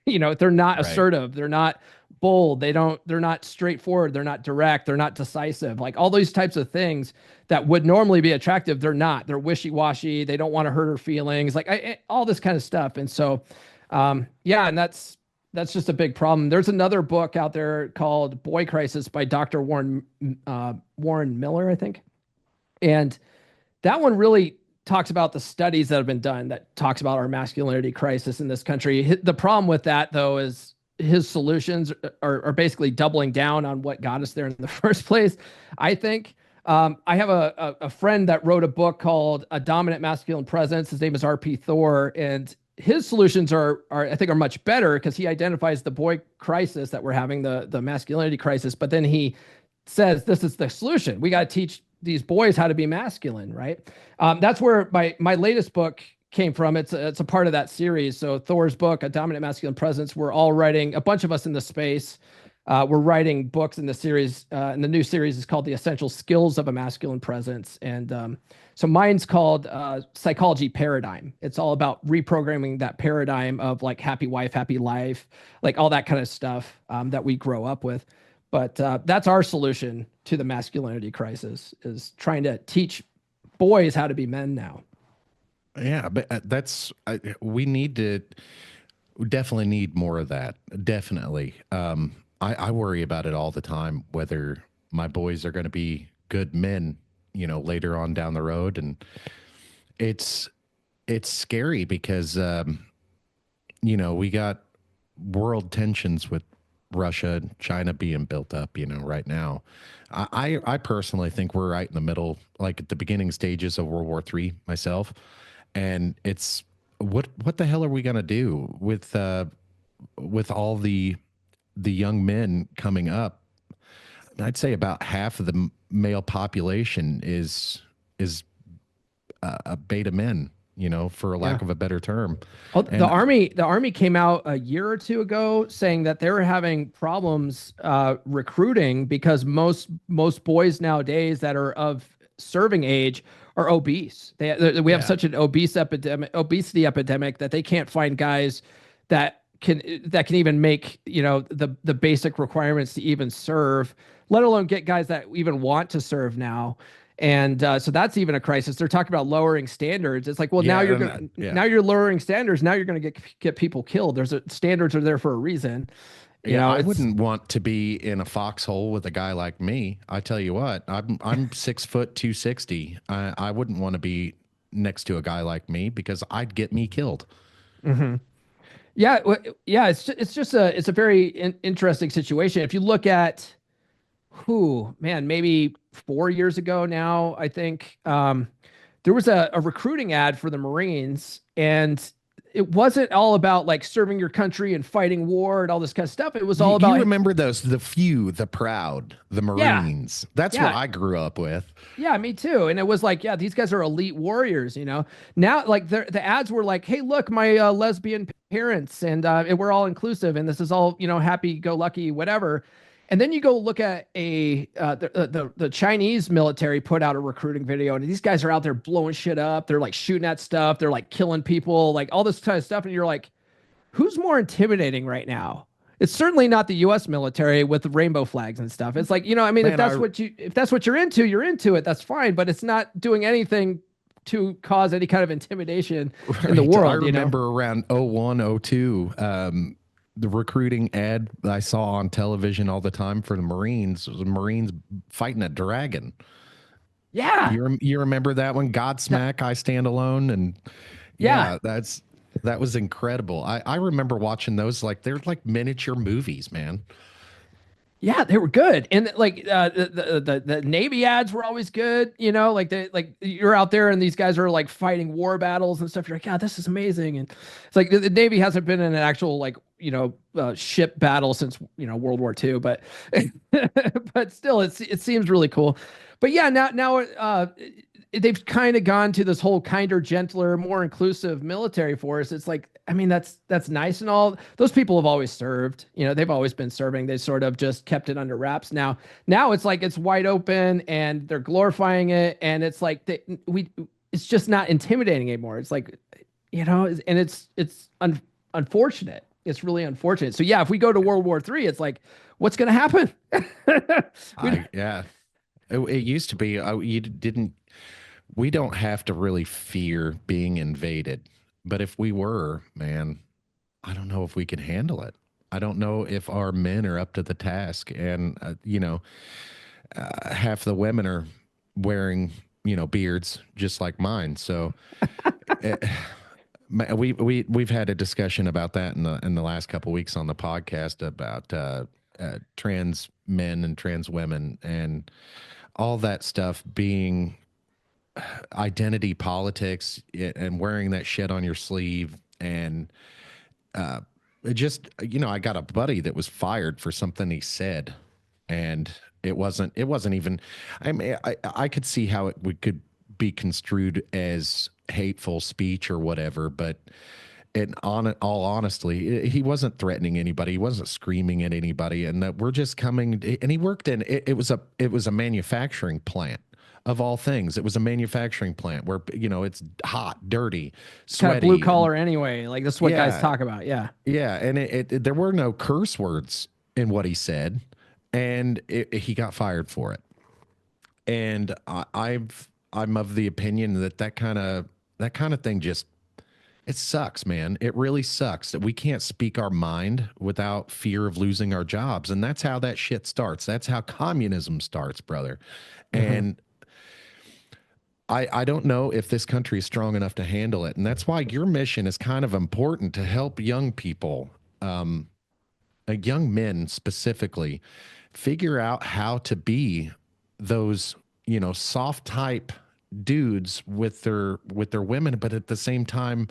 They're not right. assertive. They're not bold. They're not straightforward. They're not direct. They're not decisive. Like all those types of things that would normally be attractive, they're not. They're wishy-washy. They don't want to hurt her feelings. Like all this kind of stuff. And so, yeah, and that's just a big problem. There's another book out there called Boy Crisis by Dr. Warren Miller, I think. And that one really talks about the studies that have been done that talks about our masculinity crisis in this country. The problem with that, though, is his solutions are basically doubling down on what got us there in the first place, I think. I have a friend that wrote a book called A Dominant Masculine Presence. His name is R.P. Thor, and his solutions are I think are much better because he identifies the boy crisis that we're having, the masculinity crisis, but then he says this is the solution. We got to teach these boys how to be masculine, right? That's where my latest book came from. It's a part of that series. So Thor's book, A Dominant Masculine Presence, we're all writing, a bunch of us in the space. We're writing books in the series, and the new series is called The Essential Skills of a Masculine Presence. And so mine's called Psychology Paradigm. It's all about reprogramming that paradigm of like happy wife, happy life, like all that kind of stuff that we grow up with. But that's our solution to the masculinity crisis, is trying to teach boys how to be men now. Yeah, but we definitely need more of that. Definitely. I worry about it all the time, whether my boys are going to be good men, later on down the road. And it's scary because, we got world tensions with Russia and China being built up, right now. I personally think we're right in the middle, like at the beginning stages of World War III myself. And it's what the hell are we going to do with all the young men coming up? I'd say about half of the male population is a beta men, for lack of a better term. Oh, And the army came out a year or two ago saying that they were having problems recruiting because most boys nowadays that are of serving age are obese. We have yeah, such an obesity epidemic that they can't find guys that can even make the basic requirements to even serve, let alone get guys that even want to serve now. And so that's even a crisis. They're talking about lowering standards. It's like, well, now yeah, now you're lowering standards. Now you're gonna get people killed. Standards are there for a reason. I It's wouldn't want to be in a foxhole with a guy like me. I tell you what, I'm 6 foot 260. I wouldn't want to be next to a guy like me because I'd get me killed. Mhm. Yeah, yeah. It's a very interesting situation. If you look at man, maybe 4 years ago now, I think, there was a recruiting ad for the Marines, and it wasn't all about like serving your country and fighting war and all this kind of stuff. It was all You about, remember those, the few, the proud, the yeah, Marines. That's what yeah, I grew up with. yeah, me too. And it was like, yeah, these guys are elite warriors, Now, like the ads were like, hey, look, my lesbian parents, and we're all inclusive, and this is all, happy go lucky, whatever. And then you go look at the Chinese military put out a recruiting video, and these guys are out there blowing shit up. They're like shooting at stuff. They're like killing people, like all this kind of stuff. And you're like, who's more intimidating right now? It's certainly not the U.S. military with rainbow flags and stuff. It's like, I mean, Man, if that's what you're into, you're into it. That's fine, but it's not doing anything to cause any kind of intimidation in the Right. I world, you know? remember around '01, '02, the recruiting ad I saw on television all the time for the Marines was the Marines fighting a dragon. Yeah. You remember that one? That, Godsmack, I Stand Alone, and yeah. yeah, that was incredible. I remember watching those like they're like miniature movies, man. Yeah, they were good, and like the Navy ads were always good. You know, like you're out there and these guys are like fighting war battles and stuff. You're like, yeah, this is amazing. And it's like the Navy hasn't been in an actual like ship battle since World War II, but but still, it seems really cool. But yeah, now they've kind of gone to this whole kinder, gentler, more inclusive military force. It's like, I mean, that's nice and all. Those people have always served. They've always been serving. They sort of just kept it under wraps. Now it's like it's wide open and they're glorifying it, and it's like it's just not intimidating anymore. It's like, and it's unfortunate. It's really unfortunate. So yeah, if we go to World War III, it's like, what's going to happen? Yeah, it used to be you didn't. We don't have to really fear being invaded, but if we were, man, I don't know if we can handle it. I don't know if our men are up to the task, and half the women are wearing beards just like mine. So uh, we've had a discussion about that in the last couple of weeks on the podcast about trans men and trans women and all that stuff being identity politics and wearing that shit on your sleeve. And it just, I got a buddy that was fired for something he said, and it wasn't even, I mean, I could see how could be construed as hateful speech or whatever, but all honestly, he wasn't threatening anybody. He wasn't screaming at anybody. And that we're just coming, and he worked in, it was a manufacturing plant of all things. It was a manufacturing plant where, it's hot, dirty, Kind of blue sweaty. collar anyway. Like this is what guys Yeah. talk about. Yeah. Yeah. And there were no curse words in what he said, and he got fired for it. And I'm of the opinion that kind of thing just, it sucks, man. It really sucks that we can't speak our mind without fear of losing our jobs. And that's how that shit starts. That's how communism starts, brother. Mm-hmm. And I don't know if this country is strong enough to handle it. And that's why your mission is kind of important to help young people, young men specifically, figure out how to be those, soft type dudes with their women, but at the same time,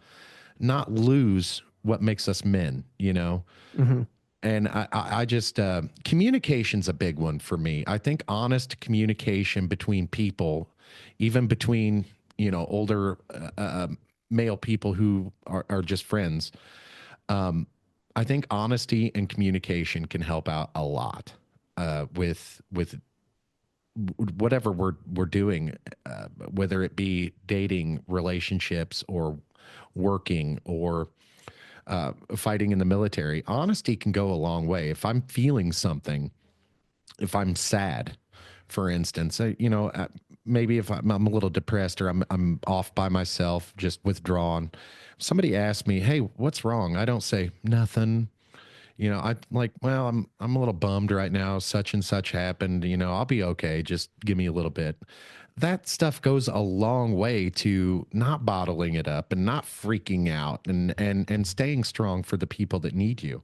not lose what makes us men. Mm-hmm. And I just, communication's a big one for me. I think honest communication between people, even between, older male people who are just friends. I think honesty and communication can help out a lot with whatever we're doing, whether it be dating, relationships, or working, or fighting in the military. Honesty can go a long way. If I'm feeling something, if I'm sad, for instance, maybe if I'm a little depressed or I'm off by myself, just withdrawn. Somebody asks me, "Hey, what's wrong?" I don't say nothing. I like, well, I'm a little bummed right now. Such and such happened. I'll be okay. Just give me a little bit. That stuff goes a long way to not bottling it up and not freaking out, and staying strong for the people that need you.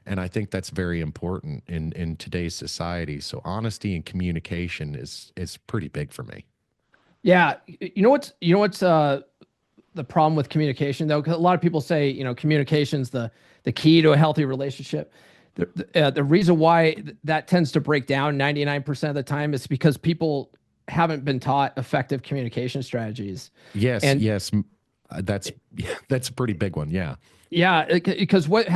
And I think that's very important in today's society. So honesty and communication is pretty big for me. Yeah. You know what's the problem with communication though? 'Cause a lot of people say, communication's the key to a healthy relationship. The reason why that tends to break down 99% of the time is because people haven't been taught effective communication strategies. Yes, And yes, that's yeah, that's a pretty big one. Yeah. yeah, because what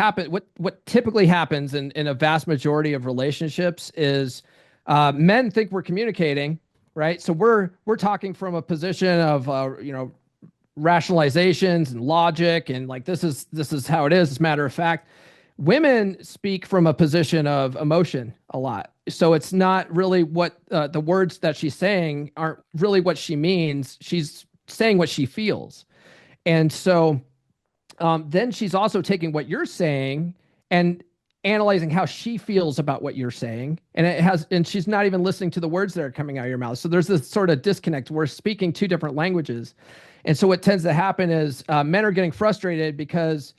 typically happens in a vast majority of relationships is men think we're communicating, right? So we're talking from a position of rationalizations and logic, and like this is how it is. It's matter of fact. Women speak from a position of emotion a lot, so it's not really what the words that she's saying aren't really what she means. She's saying what she feels. And so then she's also taking what you're saying and analyzing how she feels about what you're saying. And she's not even listening to the words that are coming out of your mouth. So there's this sort of disconnect. We're speaking two different languages. And so what tends to happen is men are getting frustrated because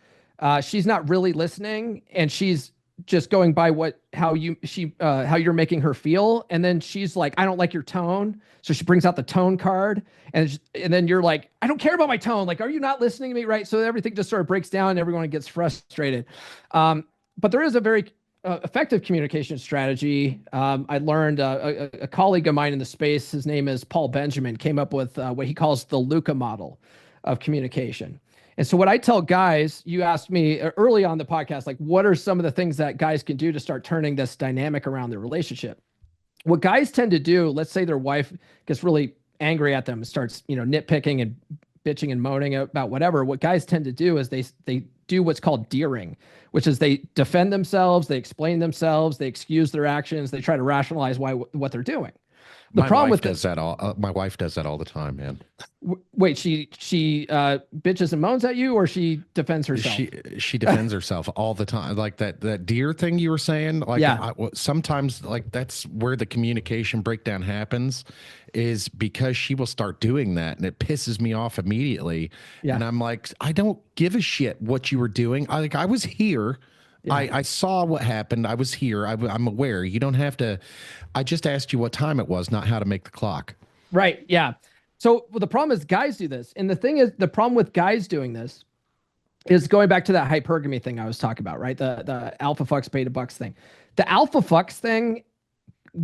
she's not really listening, and she's just going by how you're making her feel. And then she's like, I don't like your tone. So she brings out the tone card, and then you're like, I don't care about my tone. Like, are you not listening to me? Right. So everything just sort of breaks down and everyone gets frustrated. But there is a very effective communication strategy. I learned a colleague of mine in the space, his name is Paul Benjamin, came up with what he calls the Luca model of communication. And so what I tell guys, you asked me early on the podcast, like, what are some of the things that guys can do to start turning this dynamic around their relationship? What guys tend to do, let's say their wife gets really angry at them and starts, nitpicking and bitching and moaning about whatever. What guys tend to do is they do what's called deering, which is they defend themselves, they explain themselves, they excuse their actions, they try to rationalize what they're doing. The problem with does that all. My wife does that all the time, man. Wait, she bitches and moans at you, or she defends herself? She defends herself all the time. Like that deer thing you were saying. Like, yeah. Sometimes like that's where the communication breakdown happens, is because she will start doing that, and it pisses me off immediately. Yeah. And I'm like, I don't give a shit what you were doing. I was here. Yeah. I saw what happened. I was here. I'm aware. You don't have to. I just asked you what time it was, not how to make the clock. Right. Yeah. So the problem is guys do this. And the thing is, the problem with guys doing this is going back to that hypergamy thing I was talking about, right? The alpha fucks, beta bucks thing. The alpha fucks thing,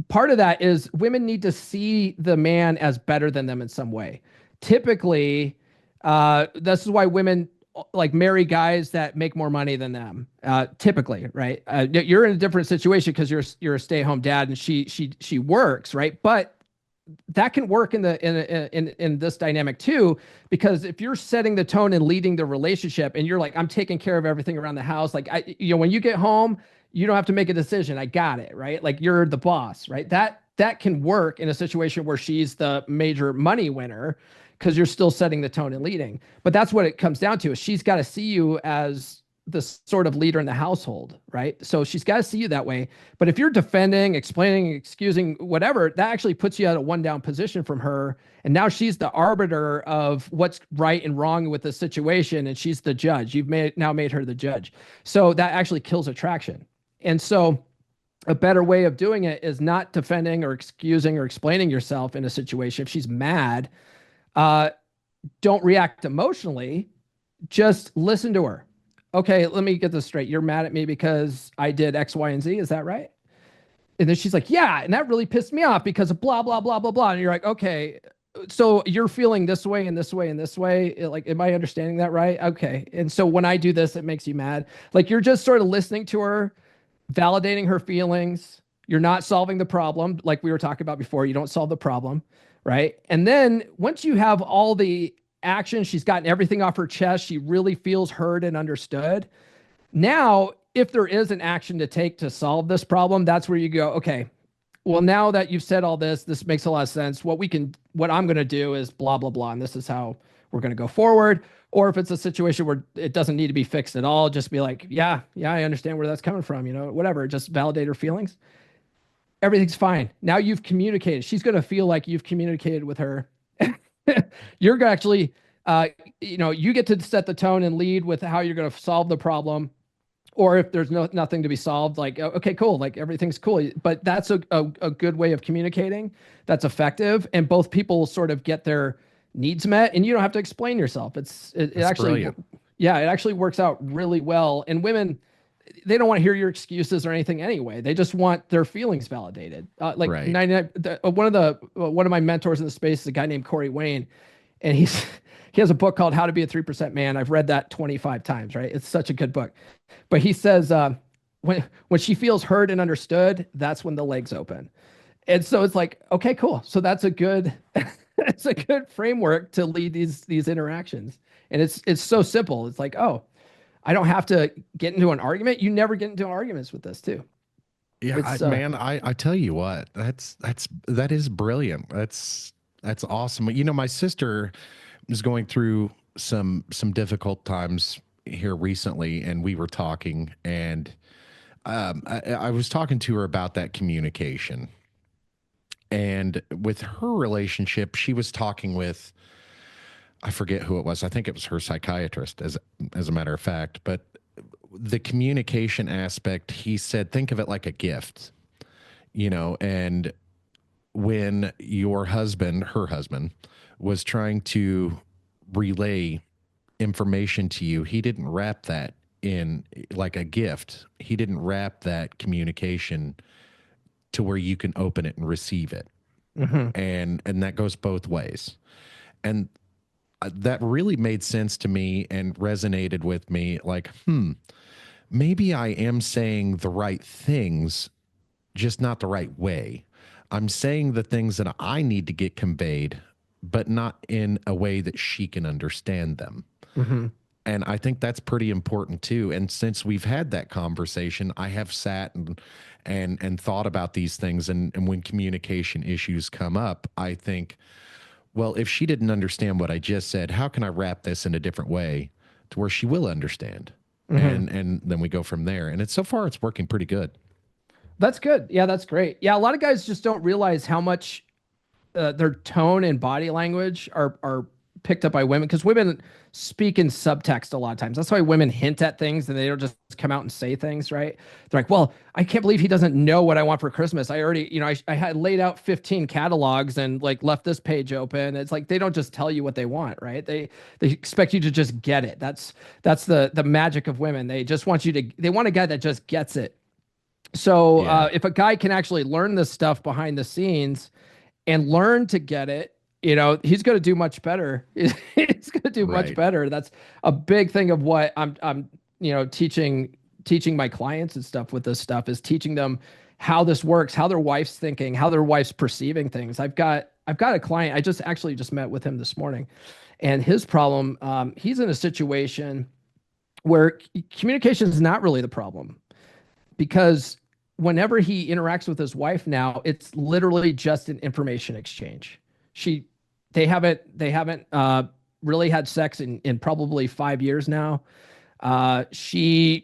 part of that is women need to see the man as better than them in some way. Typically, this is why women like marry guys that make more money than them. Typically, right? You're in a different situation because you're a stay-at-home dad and she works, right? But that can work in this dynamic too, because if you're setting the tone and leading the relationship, and you're like, I'm taking care of everything around the house, like when you get home, you don't have to make a decision. I got it, right? Like, you're the boss, right? That can work in a situation where she's the major money winner, because you're still setting the tone and leading. But that's what it comes down to, is she's got to see you as the sort of leader in the household, right? So she's got to see you that way. But if you're defending, explaining, excusing, whatever, that actually puts you at a one down position from her. And now she's the arbiter of what's right and wrong with the situation. And she's the judge. You've now made her the judge. So that actually kills attraction. And so a better way of doing it is not defending or excusing or explaining yourself in a situation. If she's mad, don't react emotionally. Just listen to her. Okay, let me get this straight. You're mad at me because I did X, Y, and Z. Is that right? And then she's like, yeah, and that really pissed me off because of blah, blah, blah, blah, blah. And you're like, okay, so you're feeling this way and this way and this way. Like, am I understanding that right? Okay. And so when I do this, it makes you mad. Like, you're just sort of listening to her, validating her feelings. You're not solving the problem. Like we were talking about before, you don't solve the problem, right? And then once you have all the action, she's gotten everything off her chest, she really feels heard and understood. Now, if there is an action to take to solve this problem, that's where you go, okay, well, now that you've said all this makes a lot of sense. What I'm going to do is blah, blah, blah. And this is how we're going to go forward. Or if it's a situation where it doesn't need to be fixed at all, just be like, yeah, I understand where that's coming from. Whatever, just validate her feelings. Everything's fine. Now you've communicated. She's going to feel like you've communicated with her. You're actually, you get to set the tone and lead with how you're going to solve the problem. Or if there's nothing to be solved, like, okay, cool, like everything's cool. But that's a good way of communicating. That's effective. And both people sort of get their needs met, and you don't have to explain yourself. It actually, brilliant. Yeah, it actually works out really well. And women, they don't want to hear your excuses or anything anyway. They just want their feelings validated. Like right. 99, one of my mentors in the space is a guy named Corey Wayne, and he has a book called How to Be a 3% Man. I've read that 25 times, right? It's such a good book. But he says, when she feels heard and understood, that's when the legs open. And so it's like, okay, cool. So that's a good, it's a good framework to lead these interactions. And it's so simple. It's like, oh, I don't have to get into an argument. You never get into arguments with this too. Yeah, man, I tell you what, that is brilliant. That's awesome. My sister, was going through some difficult times here recently, and we were talking, and I was talking to her about that communication. And with her relationship, she was talking with, I forget who it was. I think it was her psychiatrist, as a matter of fact. But the communication aspect, he said, think of it like a gift, and when your husband, her husband, was trying to relay information to you, he didn't wrap that in like a gift. He didn't wrap that communication to where you can open it and receive it. Mm-hmm. And that goes both ways. And that really made sense to me and resonated with me, like, maybe I am saying the right things, just not the right way. I'm saying the things that I need to get conveyed, but not in a way that she can understand them. Mm-hmm. And I think that's pretty important too. And since we've had that conversation, I have sat and thought about these things. And when communication issues come up, I think, well, if she didn't understand what I just said, how can I wrap this in a different way to where she will understand? Mm-hmm. And then we go from there. And so far it's working pretty good. That's good. Yeah, that's great. Yeah, a lot of guys just don't realize how much their tone and body language are picked up by women, because women speak in subtext a lot of times. That's why women hint at things and they don't just come out and say things, right? They're like, well, I can't believe he doesn't know what I want for Christmas. I already, I had laid out 15 catalogs and like left this page open. It's like they don't just tell you what they want, right? They expect you to just get it. That's the magic of women. They just want they want a guy that just gets it. So Yeah. if a guy can actually learn this stuff behind the scenes and learn to get it, he's going to do much better. He's going to do much Right. better. That's a big thing of what I'm teaching my clients and stuff with this stuff, is teaching them how this works, how their wife's thinking, how their wife's perceiving things. I've got a client. I just met with him this morning, and his problem, he's in a situation where communication is not really the problem, because whenever he interacts with his wife now, it's literally just an information exchange. She, they haven't really had sex in probably 5 years now. She's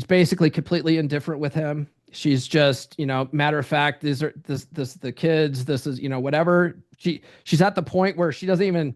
basically completely indifferent with him. She's just, matter of fact, this the kids, this is, whatever. She's at the point where she won't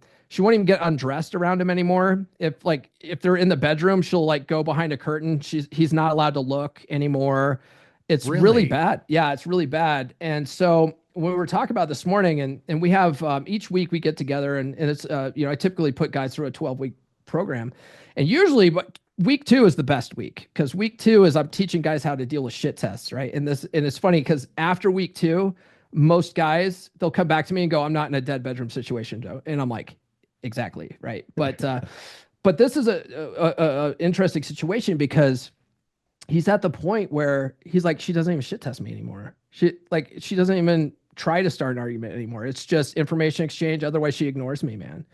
even get undressed around him anymore. If they're in the bedroom, she'll like go behind a curtain. He's not allowed to look anymore. It's really Really? bad. Yeah, it's really bad. And so when we were talking about this morning, and we have each week we get together, and it's I typically put guys through a 12-week program, and usually, but week 2 is the best week, because week 2 is I'm teaching guys how to deal with shit tests, right? And it's funny because after week 2, most guys, they'll come back to me and go, "I'm not in a dead bedroom situation, Joe," and I'm like, exactly, right? But this is a interesting situation, because he's at the point where he's like, she doesn't even shit test me anymore. She doesn't even try to start an argument anymore. It's just information exchange. Otherwise, she ignores me, man.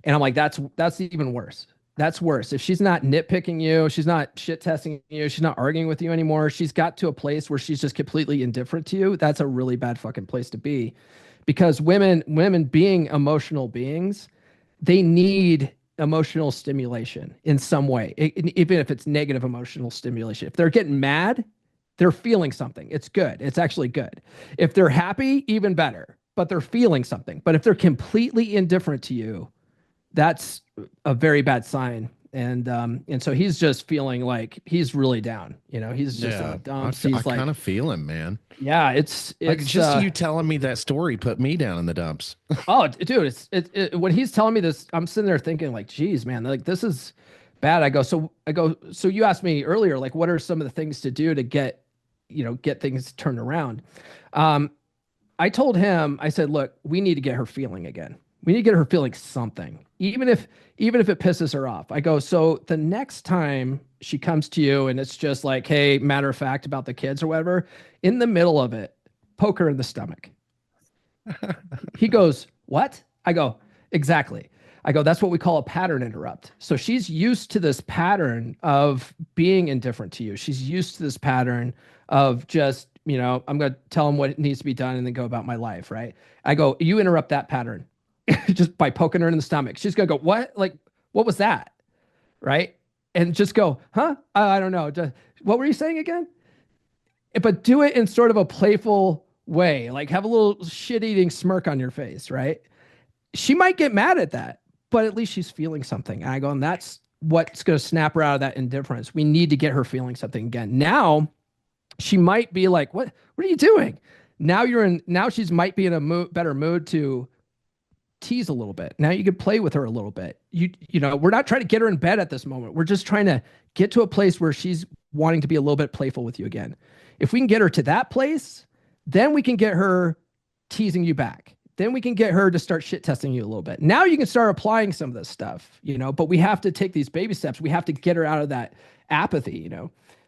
And I'm like, that's even worse. That's worse. If she's not nitpicking you, she's not shit testing you, she's not arguing with you anymore. She's got to a place where she's just completely indifferent to you. That's a really bad fucking place to be, because women being emotional beings, they need emotional stimulation in some way, even if it's negative emotional stimulation. If they're getting mad, they're feeling something. It's good. It's actually good. If they're happy, even better, but they're feeling something. But if they're completely indifferent to you, that's a very bad sign. And so he's just feeling like he's really down. He's just in Yeah. the dumps. I He's like, kind of feel him, man. yeah, it's Like just you telling me that story put me down in the dumps. oh, dude, when he's telling me this, I'm sitting there thinking like, geez, man, like this is bad. So you asked me earlier, like, what are some of the things to do to get things turned around? I told him, I said, look, we need to get her feeling again. We need to get her feeling something, even if it pisses her off. I go, so the next time she comes to you and it's just like, hey, matter of fact about the kids or whatever, in the middle of it, poke her in the stomach. He goes, what? I go, exactly. I go, that's what we call a pattern interrupt. So she's used to this pattern of being indifferent to you. She's used to this pattern of just, I'm going to tell him what needs to be done and then go about my life, right? I go, you interrupt that pattern. just by poking her in the stomach. She's gonna go, what? Like, what was that? Right? And just go, huh? I don't know. Just, what were you saying again? But do it in sort of a playful way. Like have a little shit-eating smirk on your face, right? She might get mad at that, but at least she's feeling something. And I go, and that's what's going to snap her out of that indifference. We need to get her feeling something again. Now she might be like, what are you doing? Now she's might be in a better mood to tease a little bit. Now you can play with her a little bit. We're not trying to get her in bed at this moment. We're just trying to get to a place where she's wanting to be a little bit playful with you again. If we can get her to that place, then we can get her teasing you back. Then we can get her to start shit testing you a little bit. Now you can start applying some of this stuff, but we have to take these baby steps. We have to get her out of that apathy,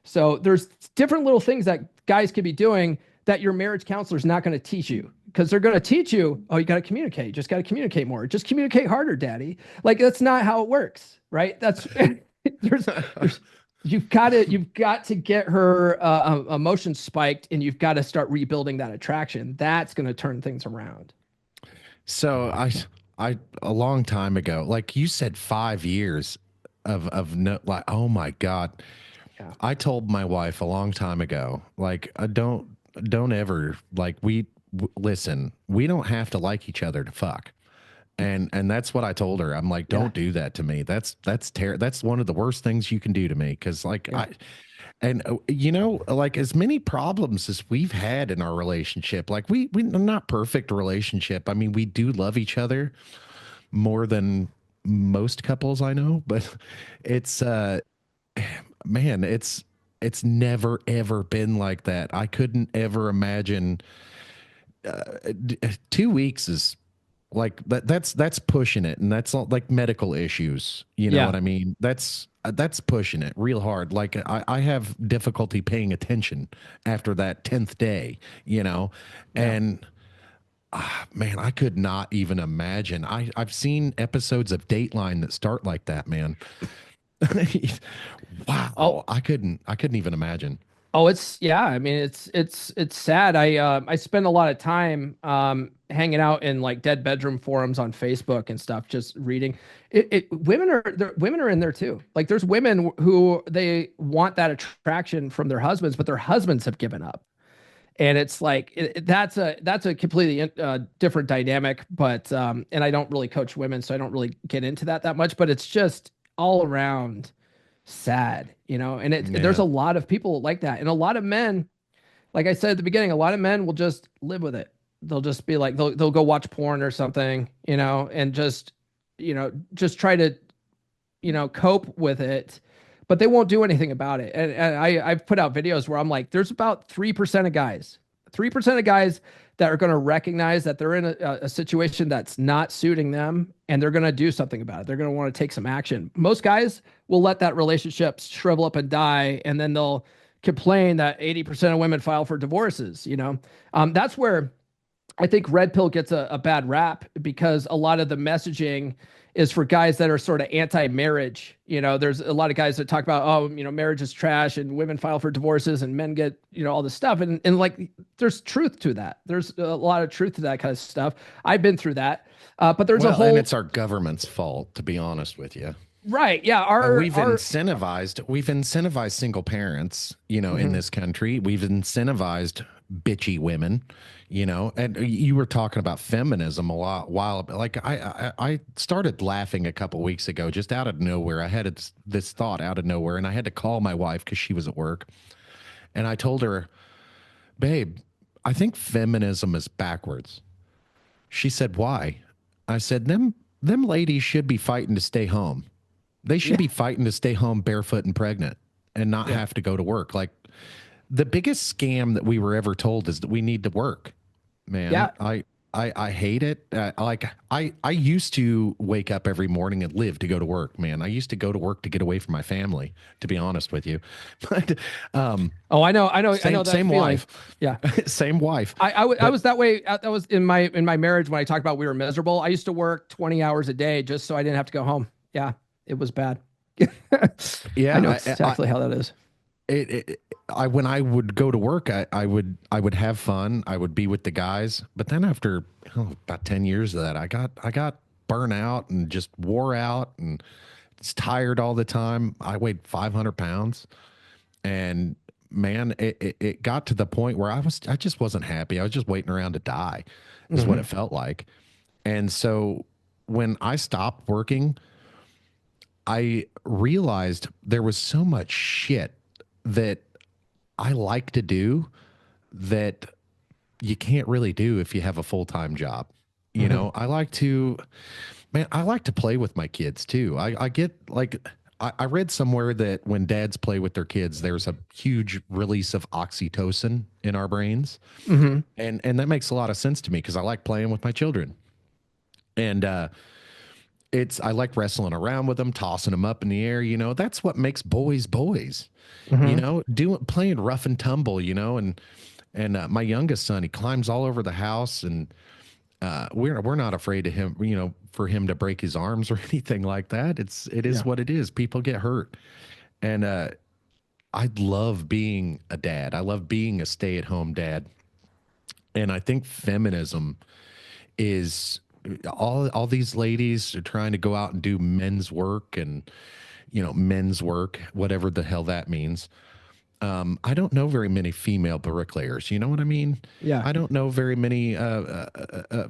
So there's different little things that guys could be doing that your marriage counselor is not going to teach you, because they're going to teach you, oh, you got to communicate. You just got to communicate more. Just communicate harder, daddy. Like that's not how it works, right? That's you've got to get her emotions spiked, and you've got to start rebuilding that attraction. That's going to turn things around. So I a long time ago, like you said, 5 years of no, like, oh my God. Yeah. I told my wife a long time ago, like, don't ever, like, listen, we don't have to like each other to fuck. And that's what I told her. I'm like, don't do that to me. That's one of the worst things you can do to me. Cause like like as many problems as we've had in our relationship, like we not perfect relationship. I mean, we do love each other more than most couples I know, but it's, man, it's never, ever been like that. I couldn't ever imagine, 2 weeks is like that's pushing it. And that's like medical issues. You know what I mean? That's pushing it real hard. Like I have difficulty paying attention after that 10th day, and man, I could not even imagine. I've seen episodes of Dateline that start like that, man. Wow. Oh, I couldn't even imagine. Oh, I mean, it's sad. I spend a lot of time hanging out in like dead bedroom forums on Facebook and stuff, just reading. Women are in there too. Like there's women who they want that attraction from their husbands, but their husbands have given up. And it's like that's a completely different dynamic. But and I don't really coach women, so I don't really get into that much. But it's just all around sad, and there's a lot of people like that. And a lot of men, like I said at the beginning, a lot of men will just live with it. They'll just be like, they'll go watch porn or something, and just try to, cope with it, but they won't do anything about it. And I've put out videos where I'm like, there's about 3% of guys that are going to recognize that they're in a situation that's not suiting them, and they're going to do something about it. They're going to want to take some action. Most guys will let that relationship shrivel up and die, and then they'll complain that 80% of women file for divorces. That's where I think red pill gets a bad rap, because a lot of the messaging is for guys that are sort of anti-marriage. There's a lot of guys that talk about, oh, marriage is trash and women file for divorces and men get, all this stuff. And like, there's truth to that. There's a lot of truth to that kind of stuff. I've been through that. But there's a whole, and it's our government's fault, to be honest with you. Right. Yeah. We've incentivized single parents, in this country. We've incentivized bitchy women, and you were talking about feminism a while. Like I started laughing a couple weeks ago, just out of nowhere. I had this thought out of nowhere, and I had to call my wife because she was at work. And I told her, babe, I think feminism is backwards. She said, why? I said, them ladies should be fighting to stay home. They should be fighting to stay home barefoot and pregnant and not have to go to work. Like, the biggest scam that we were ever told is that we need to work, man. Yeah. I hate it. I used to wake up every morning and live to go to work, man. I used to go to work to get away from my family, to be honest with you. But, I know that same feeling. wife. Yeah. Same wife. I was that way. That was in my marriage. When I talked about we were miserable, I used to work 20 hours a day just so I didn't have to go home. Yeah. It was bad. Yeah. I know exactly how that is. when I would go to work, I would have fun. I would be with the guys. But then after about 10 years of that, I got burnt out and just wore out and it's tired all the time. I weighed 500 pounds and man, it got to the point where I just wasn't happy. I was just waiting around to die is what Hmm. it felt like. And so when I stopped working, I realized there was so much shit that I like to do that you can't really do if you have a full-time job. You Hmm. know, I like to play with my kids too. I get like, I read somewhere that when dads play with their kids, there's a huge release of oxytocin in our brains. Hmm. And that makes a lot of sense to me because I like playing with my children. And, I like wrestling around with them, tossing them up in the air. You know, that's what makes boys boys. You Hmm. know, doing playing rough and tumble. You know, and my youngest son, he climbs all over the house, and we're not afraid of him. You know, for him to break his arms or anything like that. It is Yeah. what it is. People get hurt, and I love being a dad. I love being a stay at home dad, and I think feminism is all these ladies are trying to go out and do men's work and men's work, whatever the hell that means. I don't know very many female bricklayers. You know what I mean? Yeah. I don't know very many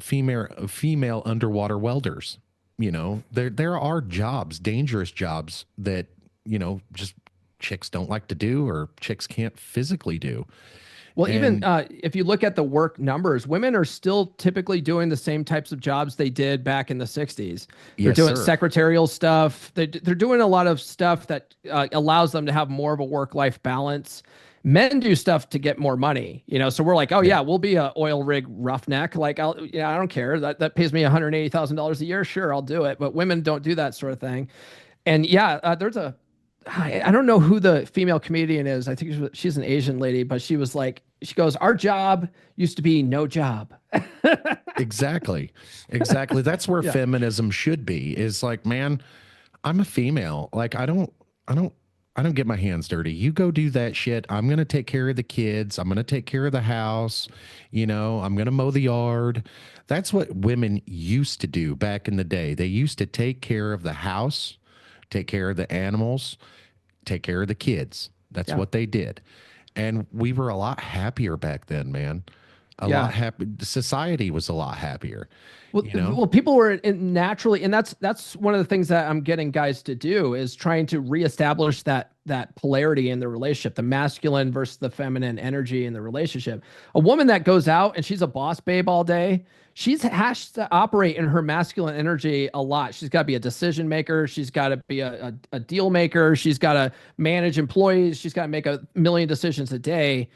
female underwater welders. You know, there are jobs, dangerous jobs that just chicks don't like to do or chicks can't physically do. Well, even And if you look at the work numbers, women are still typically doing the same types of jobs they did back in the 60s. They're yes, doing sir. secretarial stuff. They're doing a lot of stuff that allows them to have more of a work-life balance. Men do stuff to get more money, so we're like, oh Yeah. yeah, we'll be a oil rig roughneck. Like, I don't care. That pays me $180,000 a year. Sure, I'll do it. But women don't do that sort of thing. And yeah, I don't know who the female comedian is. I think she's an Asian lady, but she was like, she goes, our job used to be no job. Exactly. Exactly. That's where Yeah. feminism should be. Is like, man, I'm a female. Like I don't I don't get my hands dirty. You go do that shit. I'm going to take care of the kids. I'm going to take care of the house. You know, I'm going to mow the yard. That's what women used to do back in the day. They used to take care of the house, take care of the animals, take care of the kids. That's Yeah. what they did. And we were a lot happier back then, man. A lot Yeah. happy. Society was a lot happier, Well, you know? well, people were naturally, and that's one of the things that I'm getting guys to do is trying to reestablish that polarity in the relationship, the masculine versus the feminine energy in the relationship. A woman that goes out and she's a boss babe all day, she's has to operate in her masculine energy a lot. She's got to be a decision maker. She's got to be a deal maker. She's got to manage employees. She's got to make a million decisions a day.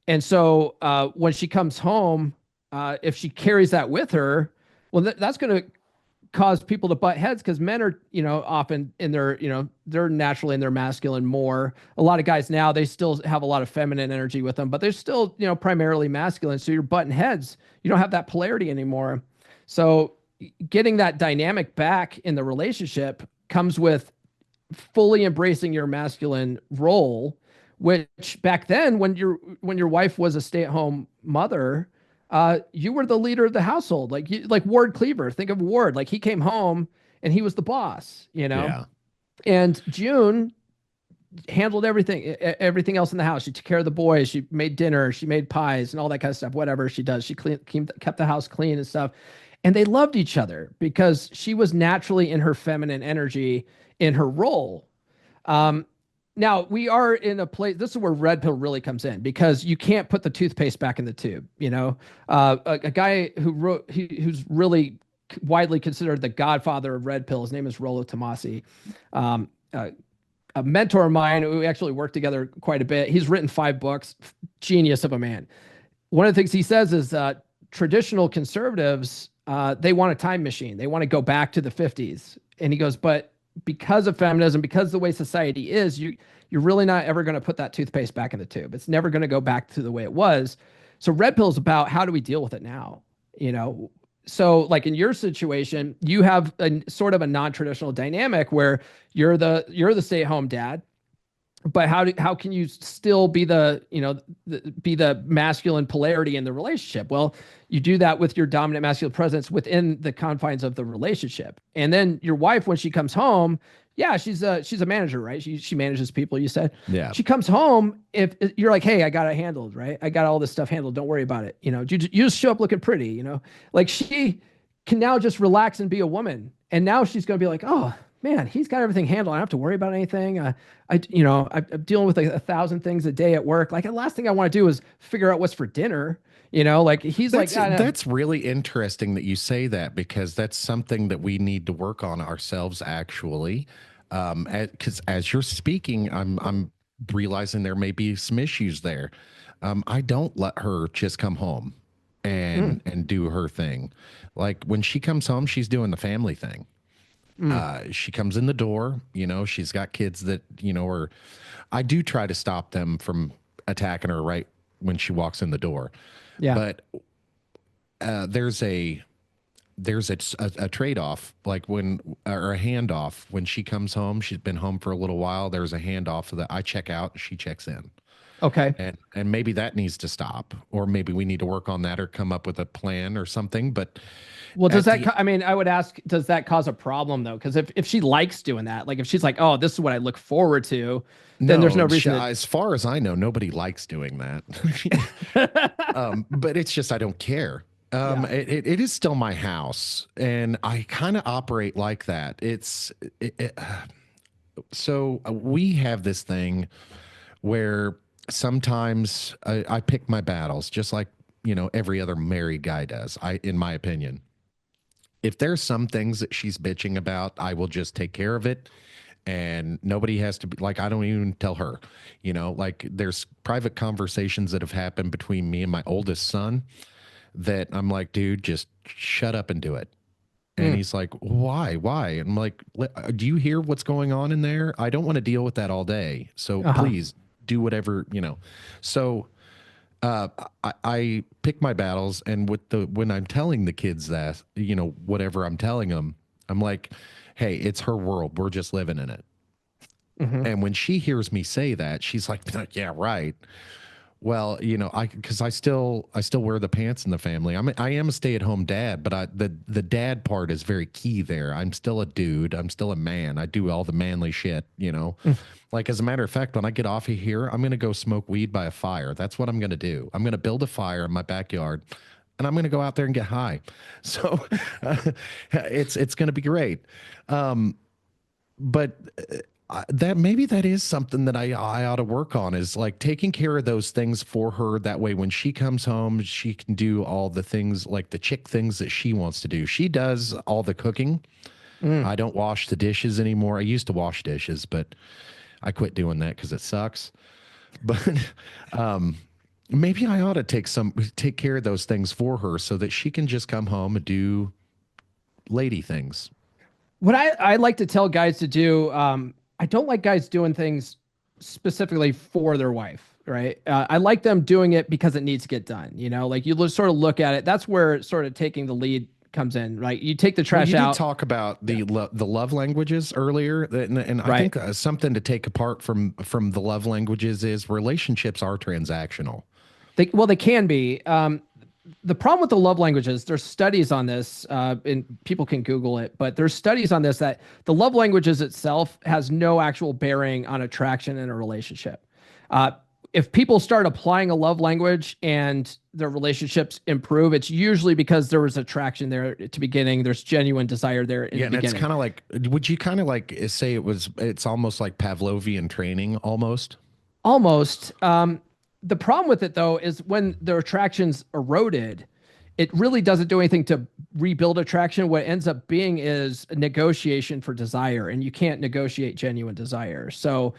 And so when she comes home, if she carries that with her, well, that's going to cause people to butt heads because men are, often in their, they're naturally in their masculine more. A lot of guys now, they still have a lot of feminine energy with them, but they're still, primarily masculine. So you're butting heads. You don't have that polarity anymore. So getting that dynamic back in the relationship comes with fully embracing your masculine role, which back then when your wife was a stay-at-home mother, you were the leader of the household. Like Ward Cleaver. Think of Ward. Like he came home and he was the boss. Yeah. And June handled everything else in the house. She took care of the boys. She made dinner. She made pies and all that kind of stuff. Whatever she does, she kept the house clean and stuff. And they loved each other because she was naturally in her feminine energy in her role. Um, Now we are in a place. This is where red pill really comes in because you can't put the toothpaste back in the tube. A guy who's really widely considered the godfather of red pill. His name is Rollo Tomasi. Um, uh, a mentor of mine who actually worked together quite a bit. He's written 5 books. Genius of a man. One of the things he says is traditional conservatives, they want a time machine. They want to go back to the 50s. And he goes, but because of feminism, because of the way society is, you're really not ever going to put that toothpaste back in the tube. It's never going to go back to the way it was. So red pill is about how do we deal with it now? You know, so like in your situation, you have a sort of a non-traditional dynamic where you're the stay-at-home dad but how can you still be the, be the masculine polarity in the relationship? Well, you do that with your dominant masculine presence within the confines of the relationship. And then your wife, when she comes home, yeah, she's a manager, right? She manages people, you said. Yeah. She comes home, if you're like, hey, I got it handled, right? I got all this stuff handled. Don't worry about it. You just show up looking pretty, like she can now just relax and be a woman. And now she's going to be like, oh man, he's got everything handled. I don't have to worry about anything. I'm dealing with like 1,000 things a day at work. Like the last thing I want to do is figure out what's for dinner. Like he's That's really interesting that you say that, because that's something that we need to work on ourselves actually. Because as you're speaking, I'm realizing there may be some issues there. I don't let her just come home and do her thing. Like when she comes home, she's doing the family thing. She comes in the door, she's got kids that, are, I do try to stop them from attacking her right when she walks in the door. yeah. But there's a trade-off, like or a handoff when she comes home. She's been home for a little while. There's a handoff that I check out, she checks in. Okay. And maybe that needs to stop, or maybe we need to work on that or come up with a plan or something. But Well, I mean, I would ask, does that cause a problem though? Because if she likes doing that, like if she's like, oh, this is what I look forward to, then there's no reason. As far as I know, nobody likes doing that. But it's just I don't care. It is still my house, and I kind of operate like that. So we have this thing where sometimes I pick my battles, just like every other married guy does. In my opinion, if there's some things that she's bitching about, I will just take care of it. And nobody has to be like, I don't even tell her, like there's private conversations that have happened between me and my oldest son that I'm like, dude, just shut up and do it. And he's like, why? And I'm like, do you hear what's going on in there? I don't want to deal with that all day. So please do whatever, So I pick my battles, and when I'm telling the kids that, whatever I'm telling them, I'm like, hey, it's her world. We're just living in it. And when she hears me say that, she's like, yeah, right. Well, because I still wear the pants in the family. I am a stay-at-home dad, but the dad part is very key there. I'm still a dude. I'm still a man. I do all the manly shit, Like, as a matter of fact, when I get off of here, I'm going to go smoke weed by a fire. That's what I'm going to do. I'm going to build a fire in my backyard, and I'm going to go out there and get high. So it's going to be great. But that is something that I ought to work on, is like taking care of those things for her. That way, when she comes home, she can do all the things, like the chick things that she wants to do. She does all the cooking. I don't wash the dishes anymore. I used to wash dishes, but I quit doing that because it sucks. But maybe I ought to take care of those things for her so that she can just come home and do lady things. What I like to tell guys to do, I don't like guys doing things specifically for their wife, right? I like them doing it because it needs to get done. Like you sort of look at it. That's where sort of taking the lead comes in, right? You take the trash out. You did talk about the love languages earlier, and I think something to take apart from the love languages is relationships are transactional. They can be. The problem with the love languages, there's studies on this, and people can Google it, but there's studies on this that the love languages itself has no actual bearing on attraction in a relationship. If people start applying a love language and their relationships improve, it's usually because there was attraction there at the beginning. There's genuine desire there in the beginning. It's kind of like, would you kind of like say it's almost like Pavlovian training almost? Almost. The problem with it, though, is when the attraction's eroded, it really doesn't do anything to rebuild attraction. What ends up being is a negotiation for desire, and you can't negotiate genuine desire. So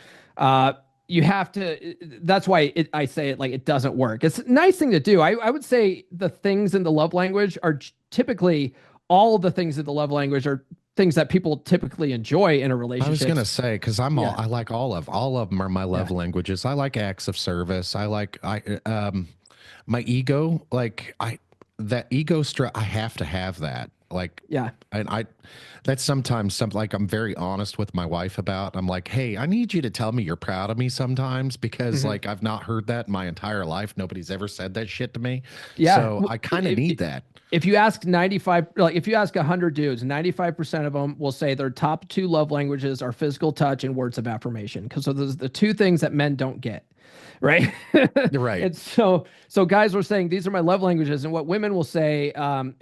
you have to, that's why I say it like it doesn't work. It's a nice thing to do. I would say the things in the love language are typically, all the things in the love language are things that people typically enjoy in a relationship. I was gonna say, because I like all of them are my love languages. I like acts of service. My ego, like that ego I have to have that. Like, Yeah. and that's sometimes something like I'm very honest with my wife about. I'm like, hey, I need you to tell me you're proud of me sometimes because Hmm. like I've not heard that in my entire life. Nobody's ever said that shit to me. Yeah. So I kind of need that. If you ask 95, like if you ask 100 dudes, 95% of them will say their top two love languages are physical touch and words of affirmation. Because so those are the two things that men don't get. Right. You're right. And so guys were saying these are my love languages. And what women will say, and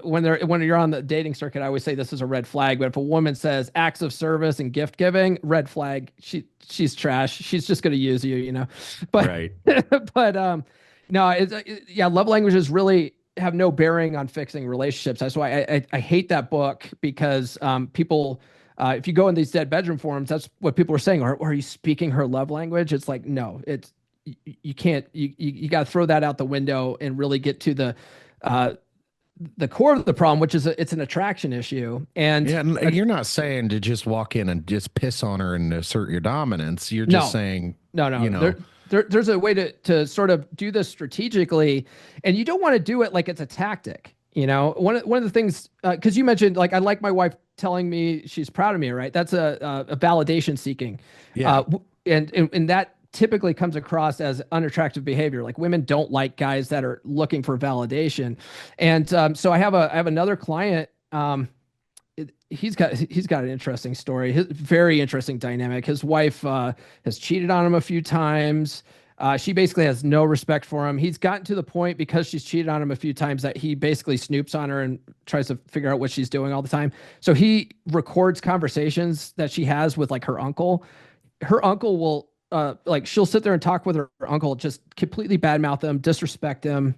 when you're on the dating circuit, I always say this is a red flag. But if a woman says acts of service and gift giving, red flag, she's trash. She's just gonna use you, you know. But Right. but no, yeah, love languages really have no bearing on fixing relationships. That's why I hate that book because people, if you go in these dead bedroom forums, that's what people are saying. Are you speaking her love language? It's like, no, you can't, you got to throw that out the window and really get to uh, the core of the problem, which is it's an attraction issue. And Yeah, and you're not saying to just walk in and just piss on her and assert your dominance. You're just no, saying, no, you know, there's a way to sort of do this strategically, and you don't want to do it like it's a tactic. You know, one of the things, because you mentioned like I like my wife telling me she's proud of me, right? That's a validation seeking, yeah. and that typically comes across as unattractive behavior. Like women don't like guys that are looking for validation, and so I have another client. He's got an interesting story. Very interesting dynamic. His wife has cheated on him a few times. She basically has no respect for him. He's gotten to the point because she's cheated on him a few times that he basically snoops on her and tries to figure out what she's doing all the time. So he records conversations that she has with like her uncle. Her uncle will like she'll sit there and talk with her uncle, just completely badmouth him, disrespect him.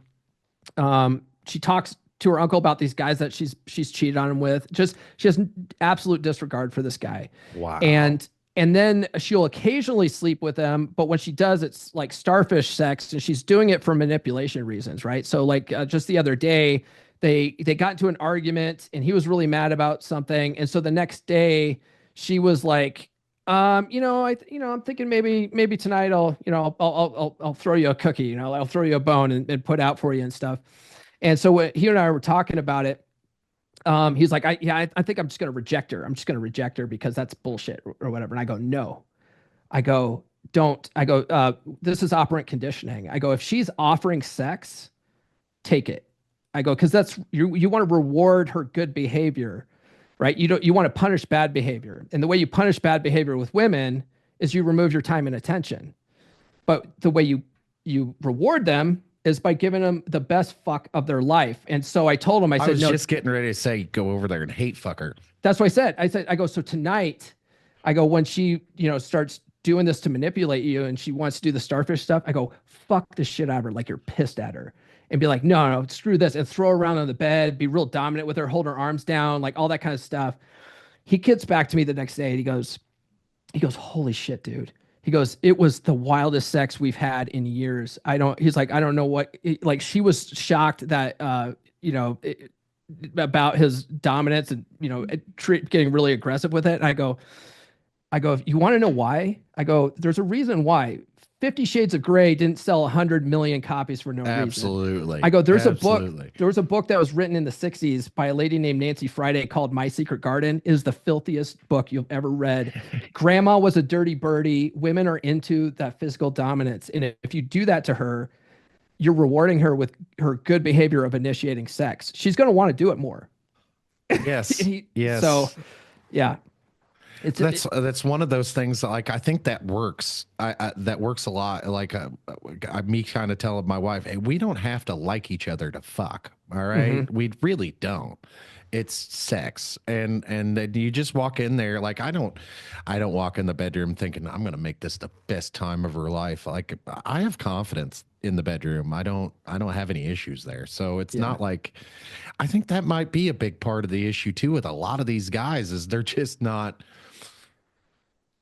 She talks to her uncle about these guys that she's cheated on him with. Just she has absolute disregard for this guy. Wow. And then she'll occasionally sleep with him, but when she does, it's like starfish sex, and she's doing it for manipulation reasons, right? So like just the other day, they got into an argument, and he was really mad about something, and so the next day she was like, I'm thinking maybe tonight I'll throw you a cookie, I'll throw you a bone and put out for you and stuff. And so he and I were talking about it. He's like, I think I'm just going to reject her. I'm just going to reject her because that's bullshit or whatever. And I go, no, I go, don't, I go, this is operant conditioning. I go, if she's offering sex, take it. I go, cause that's, you want to reward her good behavior, right? You want to punish bad behavior. And the way you punish bad behavior with women is you remove your time and attention. But the way you reward them is by giving them the best fuck of their life. And so I told him, I I said, was no, just getting ready to say, go over there and hate fuck her. that's what I said. I go, so tonight, I go, when she, starts doing this to manipulate you and she wants to do the starfish stuff, I go, fuck the shit out of her like you're pissed at her. And be like, no, screw this. And throw her around on the bed, be real dominant with her, hold her arms down, like all that kind of stuff. He gets back to me the next day and he goes, holy shit, dude. He goes, it was the wildest sex we've had in years. He's like, I don't know what, like she was shocked that, about his dominance and, getting really aggressive with it. And I go, if you want to know why? I go, there's a reason why 50 Shades of Grey didn't sell 100 million copies for no reason. Absolutely. I go, there Absolutely. was a book that was written in the 60s by a lady named Nancy Friday called My Secret Garden. It is the filthiest book you've ever read. Grandma was a dirty birdie. Women are into that physical dominance. And if you do that to her, you're rewarding her with her good behavior of initiating sex. She's going to want to do it more. Yes. Yes. So, yeah. That's one of those things like I think that works. That works a lot. Like me kind of telling my wife, hey, we don't have to like each other to fuck. All right, Mm-hmm. we really don't. It's sex, and then you just walk in there. Like I don't walk in the bedroom thinking I'm gonna make this the best time of her life. Like I have confidence in the bedroom. I don't have any issues there. So it's Yeah. not like I think that might be a big part of the issue too with a lot of these guys is they're just not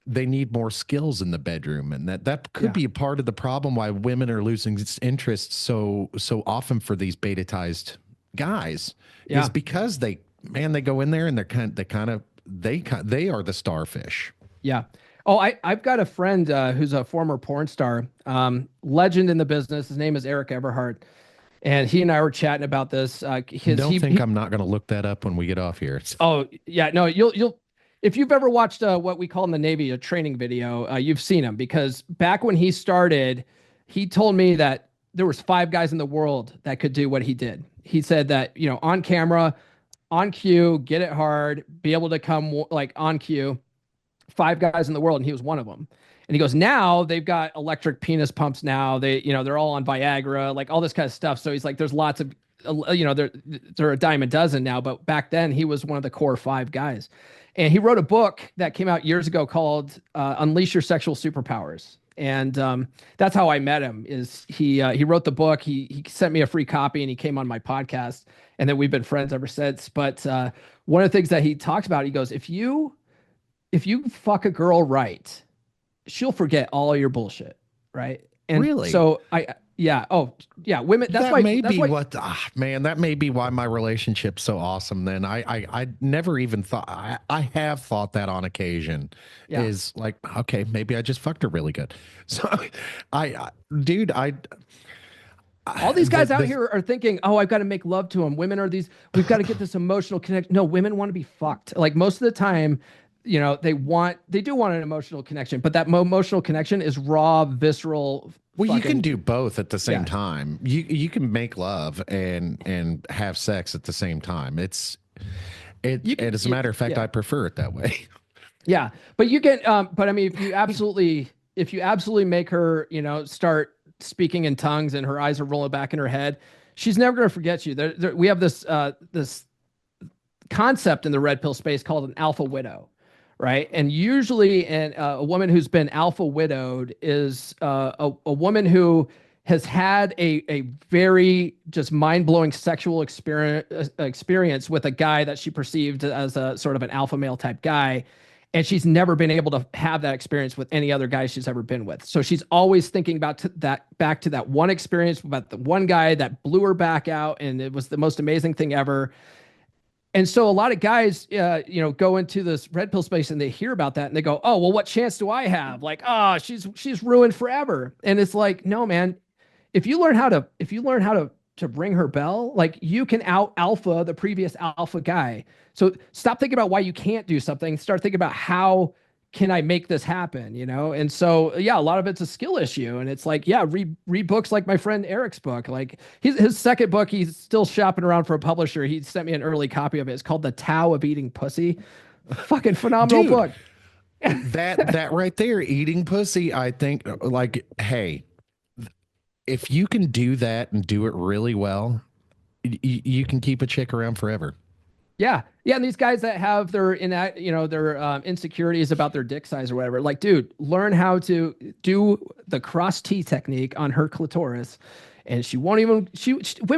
they need more skills in the bedroom, and that could Yeah. be a part of the problem why women are losing interest so often for these beta-tized guys is Yeah. because they go in there and they are the starfish. Yeah. Oh, I've got a friend who's a former porn star, legend in the business. His name is Eric Everhart. and he and I were chatting about this. Don't think I'm not going to look that up when we get off here. Oh yeah, no, you'll if you've ever watched what we call in the Navy a training video, you've seen him because back when he started, he told me that there was 5 guys in the world that could do what he did. He said that, on camera, on cue, get it hard, be able to come like on cue, 5 guys in the world, and he was one of them. And he goes, now they've got electric penis pumps. Now they're all on Viagra, like all this kind of stuff. So he's like, there's lots of, they're a dime a dozen now. But back then, he was one of the core 5 guys. And he wrote a book that came out years ago called "Unleash Your Sexual Superpowers." And that's how I met him. Is he wrote the book? He sent me a free copy, and he came on my podcast, and then we've been friends ever since. But one of the things that he talks about, he goes, if you fuck a girl right, she'll forget all your bullshit, right? And really? So yeah. Oh, yeah. Women. That's that why. may That's be why. what, man. That may be why my relationship's so awesome. Then I never even thought. I have thought that on occasion. Yeah. Is like, okay, maybe I just fucked her really good. So, dude, All these guys out here are thinking, oh, I've got to make love to them. Women are these. We've got to get this emotional connection. No, women want to be fucked. Like most of the time, they do want an emotional connection, but that emotional connection is raw, visceral. Well, you can do both at the same time. You can make love and have sex at the same time. And as a matter of fact, I prefer it that way. Yeah, but you can. But I mean, if you absolutely make her, start speaking in tongues and her eyes are rolling back in her head, she's never going to forget you. We have this concept in the red pill space called an alpha widow. Right. And usually a woman who's been alpha widowed is a woman who has had a very just mind-blowing sexual experience with a guy that she perceived as a sort of an alpha male type guy. And she's never been able to have that experience with any other guy she's ever been with. So she's always thinking about back to that one experience about the one guy that blew her back out. And it was the most amazing thing ever. And so a lot of guys, go into this red pill space and they hear about that and they go, oh, well, what chance do I have? Like, oh, she's ruined forever. And it's like, no, man, if you learn how to ring her bell, like you can out alpha the previous alpha guy. So stop thinking about why you can't do something. Start thinking about how can I make this happen, And so, yeah, a lot of it's a skill issue. And it's like, yeah, read books like my friend Eric's book. Like his second book, he's still shopping around for a publisher. He sent me an early copy of it. It's called The Tao of Eating Pussy. Fucking phenomenal book. that right there, eating pussy, I think, like, hey, if you can do that and do it really well, you can keep a chick around forever. Yeah. Yeah. And these guys that have their insecurities about their dick size or whatever, like, dude, learn how to do the cross T technique on her clitoris. And women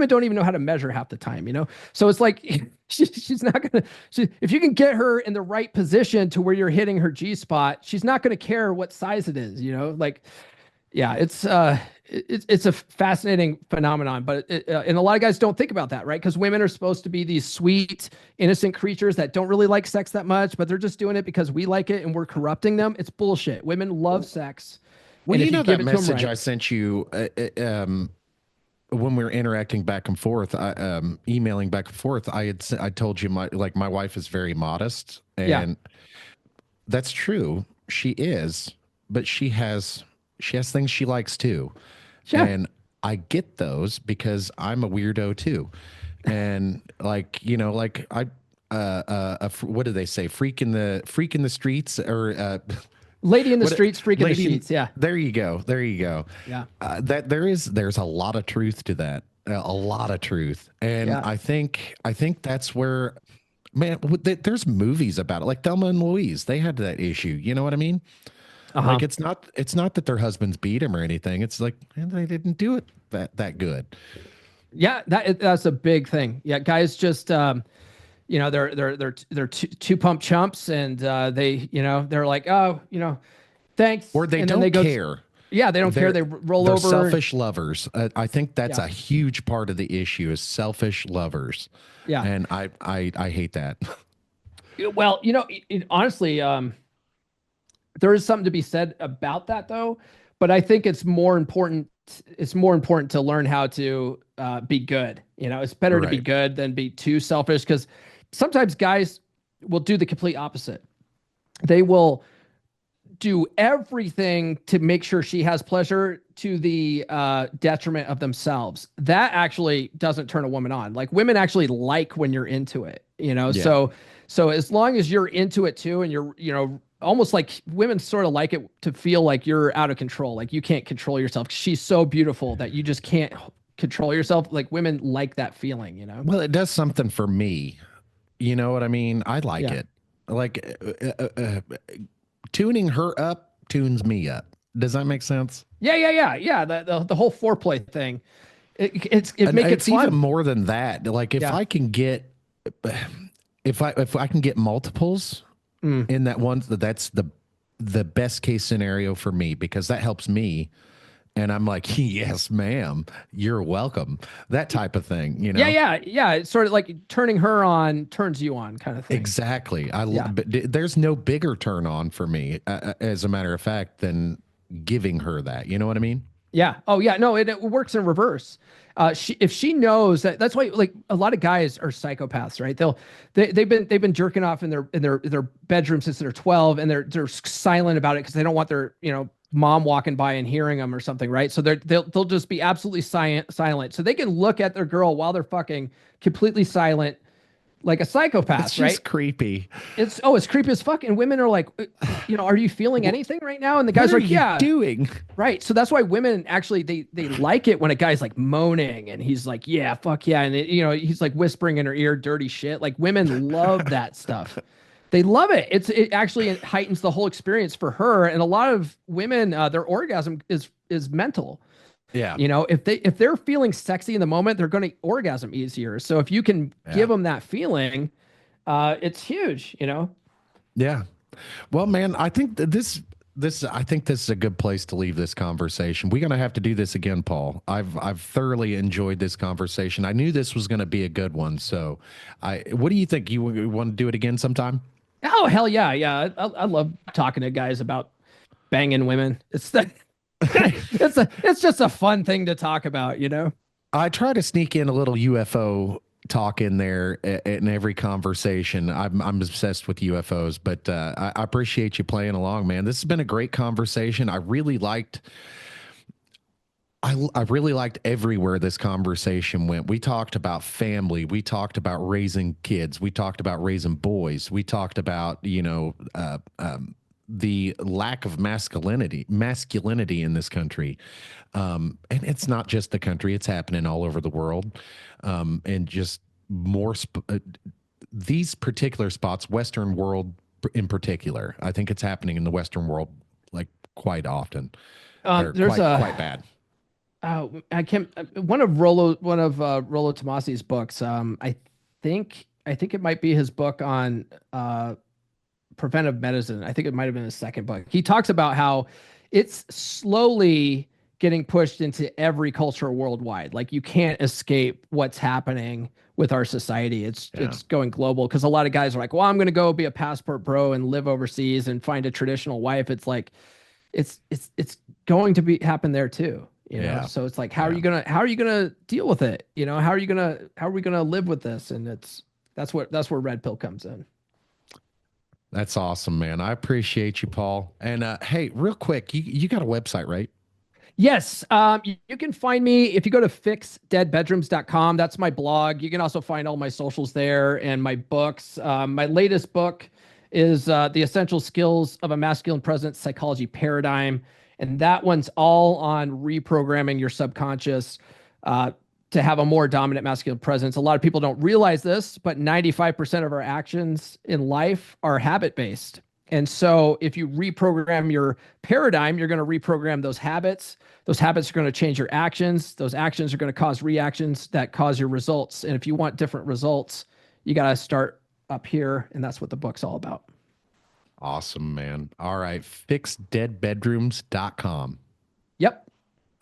don't even know how to measure half the time, So it's like, she's not going to, if you can get her in the right position to where you're hitting her G spot, she's not going to care what size it is, like, yeah, it's a fascinating phenomenon, but and a lot of guys don't think about that, right? Because women are supposed to be these sweet, innocent creatures that don't really like sex that much, but they're just doing it because we like it and we're corrupting them. It's bullshit. Women love sex. Well, that message I sent you when we were interacting back and forth, emailing back and forth, I told you my wife is very modest, and that's true. She is, but she has things she likes too. Sure. And I get those because I'm a weirdo too. And what do they say? Freak in the streets, or lady in the streets, freak in the sheets. Yeah. There you go. Yeah. That there's a lot of truth to that. A lot of truth. And I think that's where, man, there's movies about it. Like Thelma and Louise, they had that issue. You know what I mean? Like it's not that their husbands beat him or anything. It's like, man, they didn't do it that good. Yeah, that's a big thing. Yeah, guys just they're two pump chumps, and they're like, oh, thanks, Or they and don't then they care. Yeah, they don't care. They roll they're over. Selfish lovers. I think that's a huge part of the issue is selfish lovers. Yeah, and I hate that. Well, honestly, there is something to be said about that, though. But I think it's more important. It's more important to learn how to be good. It's better to be Right. good than be too selfish, because sometimes guys will do the complete opposite. They will do everything to make sure she has pleasure to the detriment of themselves. That actually doesn't turn a woman on. Like, women actually like when you're into it, Yeah. So as long as you're into it too, and you're, almost like women sort of like it to feel like you're out of control, like you can't control yourself. She's so beautiful that you just can't control yourself. Like, women like that feeling. Well, it does something for me. You know what I mean? I like Yeah. it. Like tuning her up tunes me up. Does that make sense? Yeah. The whole foreplay thing. It And make it it's even fun. more than that. Like if Yeah. I can get if I can get multiples Mm. in that one, that's the best case scenario for me, because that helps me. And I'm like, yes, ma'am, you're welcome. That type of thing, you know? Yeah. It's sort of like turning her on turns you on, kind of thing. Exactly. Yeah. But there's no bigger turn on for me, as a matter of fact, than giving her that. You know what I mean? Yeah. Oh, yeah. No, it works in reverse. If she knows that, that's why, like, a lot of guys are psychopaths, right? They've been jerking off in their bedroom since they're 12, and they're silent about it because they don't want their, mom walking by and hearing them or something, right? So they'll just be absolutely silent, so they can look at their girl while they're fucking, completely silent, like a It's psychopath, right? just creepy. It's creepy as fuck. And women are like, are you feeling anything right now? And the What guy's are like, you yeah. doing? Right. So that's why women actually, they like it when a guy's like moaning and he's like, yeah, fuck yeah. And he's like whispering in her ear dirty shit. Like, women love that stuff. They love it. It actually heightens the whole experience for her. And a lot of women, their orgasm is mental. Yeah. If they're feeling sexy in the moment, they're going to orgasm easier. So if you can Yeah. give them that feeling, it's huge. Yeah. Well, man, I think I think this is a good place to leave this conversation. We're gonna have to do this again, Paul. I've thoroughly enjoyed this conversation. I knew this was gonna be a good one. So, what do you think? You want to do it again sometime? Oh, hell yeah. Yeah. I love talking to guys about banging women. It's just a fun thing to talk about. I try to sneak in a little UFO talk in there in every conversation. I'm obsessed with UFOs, but I appreciate you playing along, man. This has been a great conversation. I really liked everywhere this conversation went. We talked about family. We talked about raising kids. We talked about raising boys. We talked about, the lack of masculinity in this country. And it's not just the country, it's happening all over the world. And just more, these particular spots, Western world in particular, I think it's happening in the Western world like quite often, or There's quite bad. I can't, one of Rollo Tomasi's books. I think it might be his book on, preventive medicine. I think it might have been his second book. He talks about how it's slowly getting pushed into every culture worldwide. Like, you can't escape what's happening with our society. It's Yeah. it's going global, because a lot of guys are like, well, I'm going to go be a passport bro and live overseas and find a traditional wife. It's like, it's going to be happen there too. Yeah. So it's like, Yeah. how are you gonna deal with it? How are we gonna live with this? And that's where Red Pill comes in. That's awesome, man. I appreciate you, Paul. And hey, real quick, you got a website, right? Yes. You can find me if you go to fixdeadbedrooms.com. That's my blog. You can also find all my socials there and my books. My latest book is The Essential Skills of a Masculine Presence Psychology Paradigm. And that one's all on reprogramming your subconscious to have a more dominant masculine presence. A lot of people don't realize this, but 95% of our actions in life are habit based. And so if you reprogram your paradigm, you're going to reprogram those habits. Those habits are going to change your actions. Those actions are going to cause reactions that cause your results. And if you want different results, you got to start up here. And that's what the book's all about. Awesome, man. All right. Fixdeadbedrooms.com. Yep.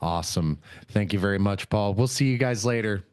Awesome. Thank you very much, Paul. We'll see you guys later.